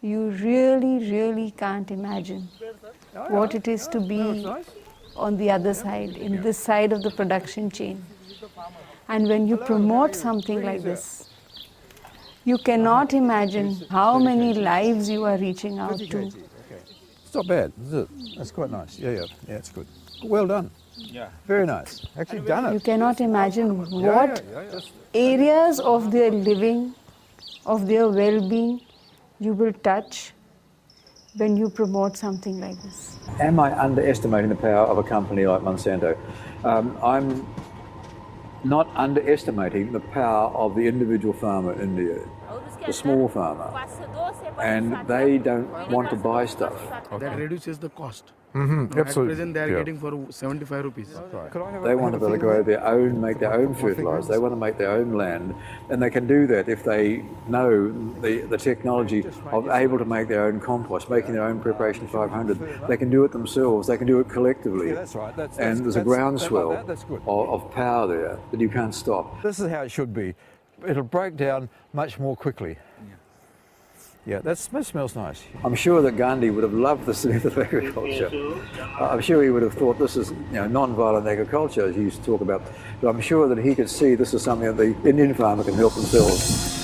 you really, really can't imagine what it is to be on the other side, in this side of the production chain. And when you promote something like this, you cannot imagine how many lives you are reaching out to. It's not bad, is it? That's quite nice. Yeah, it's good. Well done. Yeah. Very nice. Actually done it. You cannot imagine what areas of their living, of their well-being, you will touch when you promote something like this. Am I underestimating the power of a company like Monsanto? I'm not underestimating the power of the individual farmer in India, the small farmer, and they don't want to buy stuff. That reduces the cost. Mm-hmm. At present they are getting for 75 rupees. They want to be able to grow their own, make their own fertilizer. They want to make their own land, and they can do that if they know the technology of able to make their own compost, making their own preparation 500. They can do it themselves. They can do it collectively. Yeah, that's right. And there's a groundswell of power there that you can't stop. This is how it should be. It'll break down much more quickly. Yeah, that smells nice. I'm sure that Gandhi would have loved this method of agriculture. I'm sure he would have thought this is, non-violent agriculture, as he used to talk about. But I'm sure that he could see this is something that the Indian farmer can help themselves.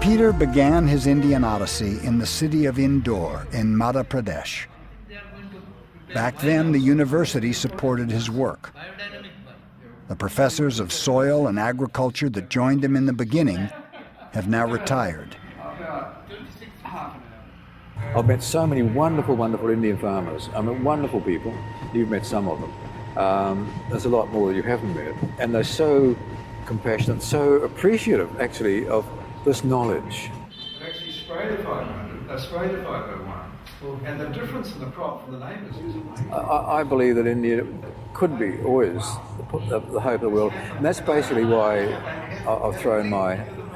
Peter began his Indian odyssey in the city of Indore in Madhya Pradesh. Back then, the university supported his work. The professors of soil and agriculture that joined him in the beginning have now retired. I've met so many wonderful, wonderful Indian farmers. I mean, wonderful people. You've met some of them. There's a lot more that you haven't met. And they're so compassionate, so appreciative, actually, of this knowledge. They actually spray the 500. Australia 501, and the difference in the crop from the neighbours is amazing. I believe that India could be always the hope of the world, and that's basically why I've thrown my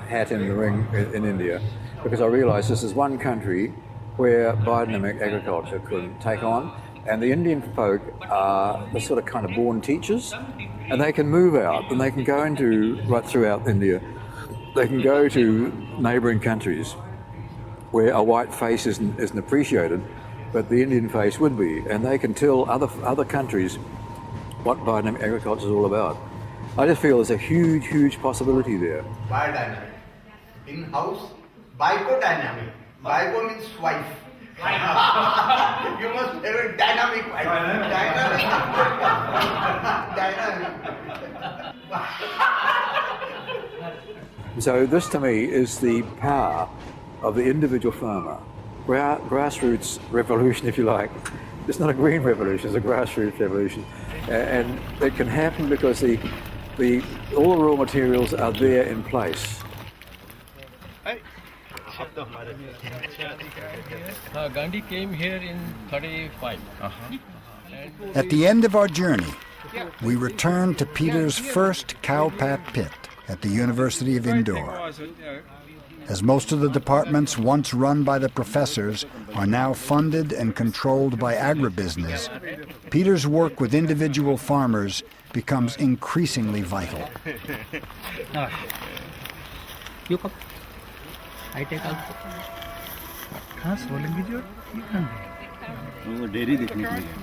hat in the ring in India, because I realise this is one country where biodynamic agriculture could take on, and the Indian folk are the sort of kind of born teachers, and they can move out and they can go into, right throughout India, they can go to neighbouring countries where a white face isn't appreciated, but the Indian face would be, and they can tell other countries what biodynamic agriculture is all about. I just feel there's a huge, huge possibility there. Biodynamic. In-house, biodynamic. Bio means wife. You must have a dynamic wife. Dynamic. So this to me is the power of the individual farmer. Grassroots revolution, if you like. It's not a green revolution, it's a grassroots revolution. And it can happen because all the raw materials are there in place. Gandhi came here in 35. At the end of our journey, we returned to Peter's first cowpat pit at the University of Indore. As most of the departments once run by the professors are now funded and controlled by agribusiness, Peter's work with individual farmers becomes increasingly vital. You come. I take out.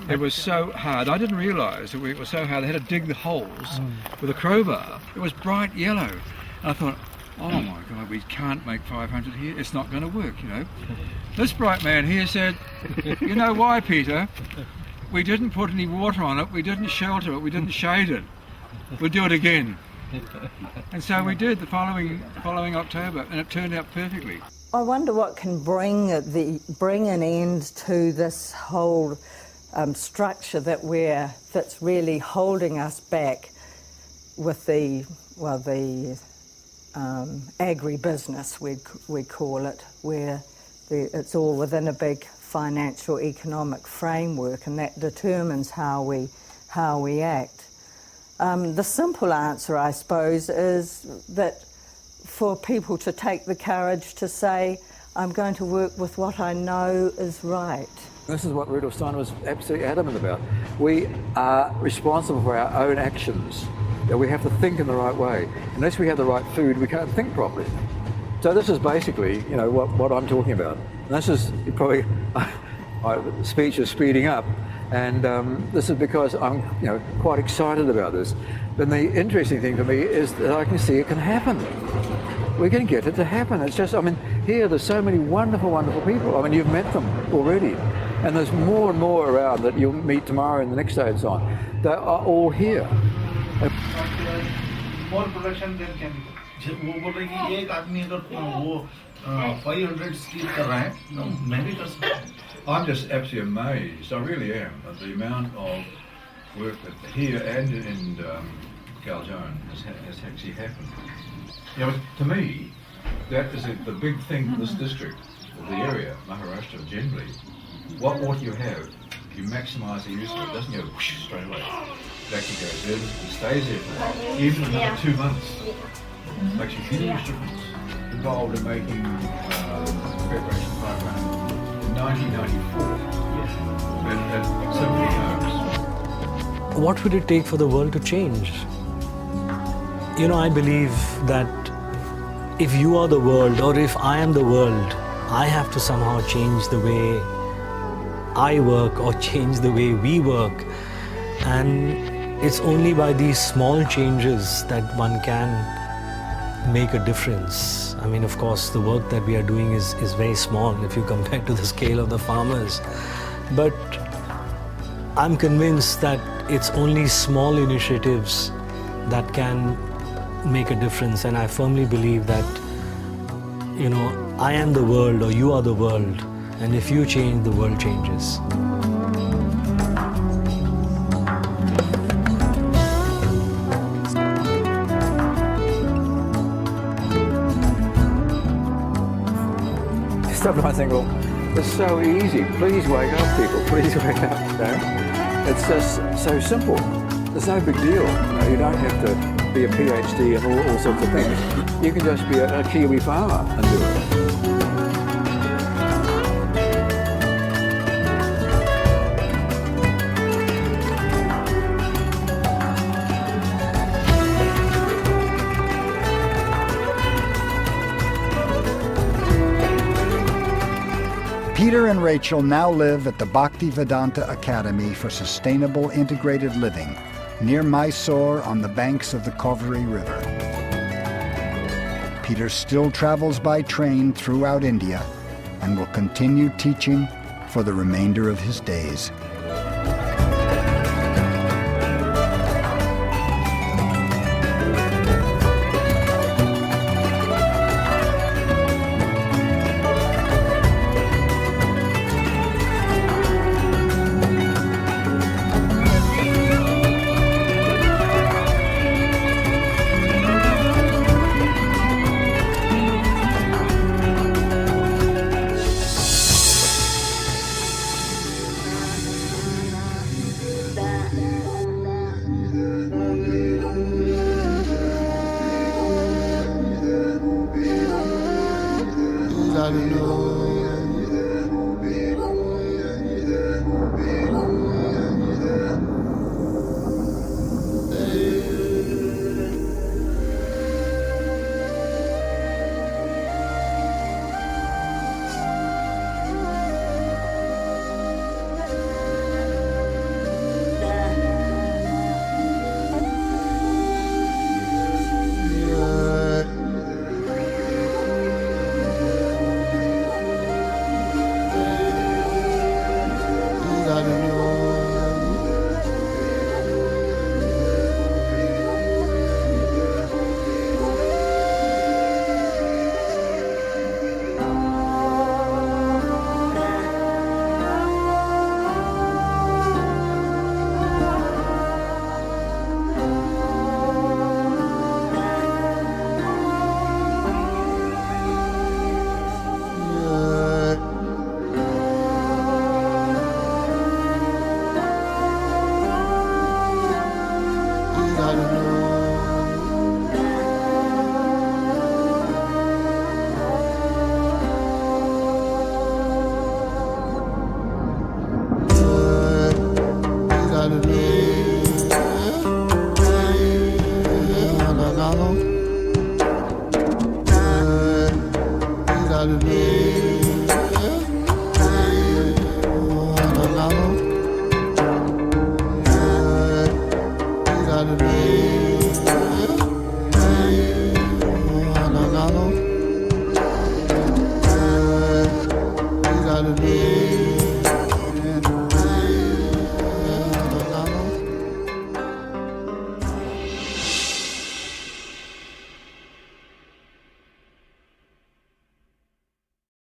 It was so hard. I didn't realise that it was so hard. They had to dig the holes with a crowbar. It was bright yellow. And I thought, oh my God, we can't make 500 here. It's not going to work, you know. This bright man here said, you know why, Peter? We didn't put any water on it. We didn't shelter it. We didn't shade it. We'll do it again. And so we did the following October, and it turned out perfectly. I wonder what can bring an end to this whole structure that's really holding us back with the agribusiness, we'd call it, where it's all within a big financial economic framework, and that determines how we act. The simple answer, I suppose, is that for people to take the courage to say, I'm going to work with what I know is right. This is what Rudolf Steiner was absolutely adamant about. We are responsible for our own actions. That we have to think in the right way. Unless we have the right food, we can't think properly. So this is basically, you know, what I'm talking about. And this is probably, my speech is speeding up, and this is because I'm, you know, quite excited about this. But the interesting thing for me is that I can see it can happen. We can get it to happen. It's just, I mean, here there's so many wonderful, wonderful people. I mean, you've met them already. And there's more and more around that you'll meet tomorrow and the next day and so on. They are all here. More production than chemical. वो बोल रहे कि एक आदमी अगर वो 500 steel कर रहा है, तो मैं भी कर सकता हूँ. I'm just absolutely amazed. I really am at the amount of work that here and in Galjoan has actually happened. You know, to me, that is the big thing for this district, or the area, Maharashtra generally. What water you have, you maximise the use of it. It doesn't go whoosh straight away. It actually goes there and stays there for a while, even another 2 months. It makes a huge difference. Involved in making preparation program in 1994 at Symphony Homes. What would it take for the world to change? You know, I believe that if you are the world, or if I am the world, I have to somehow change the way I work or change the way we work. And it's only by these small changes that one can make a difference. I mean, of course, the work that we are doing is very small if you compare to the scale of the farmers. But I'm convinced that it's only small initiatives that can make a difference. And I firmly believe that, you know, I am the world or you are the world. And if you change, the world changes. Sometimes I think, well, It's so easy. Please wake up, people. Please wake up. You know? It's just so simple. It's no big deal. You don't have to be a PhD and all sorts of things. You can just be a Kiwi farmer and do it. Peter and Rachel now live at the Bhaktivedanta Academy for Sustainable Integrated Living near Mysore on the banks of the Kaveri River. Peter still travels by train throughout India and will continue teaching for the remainder of his days. Saturday.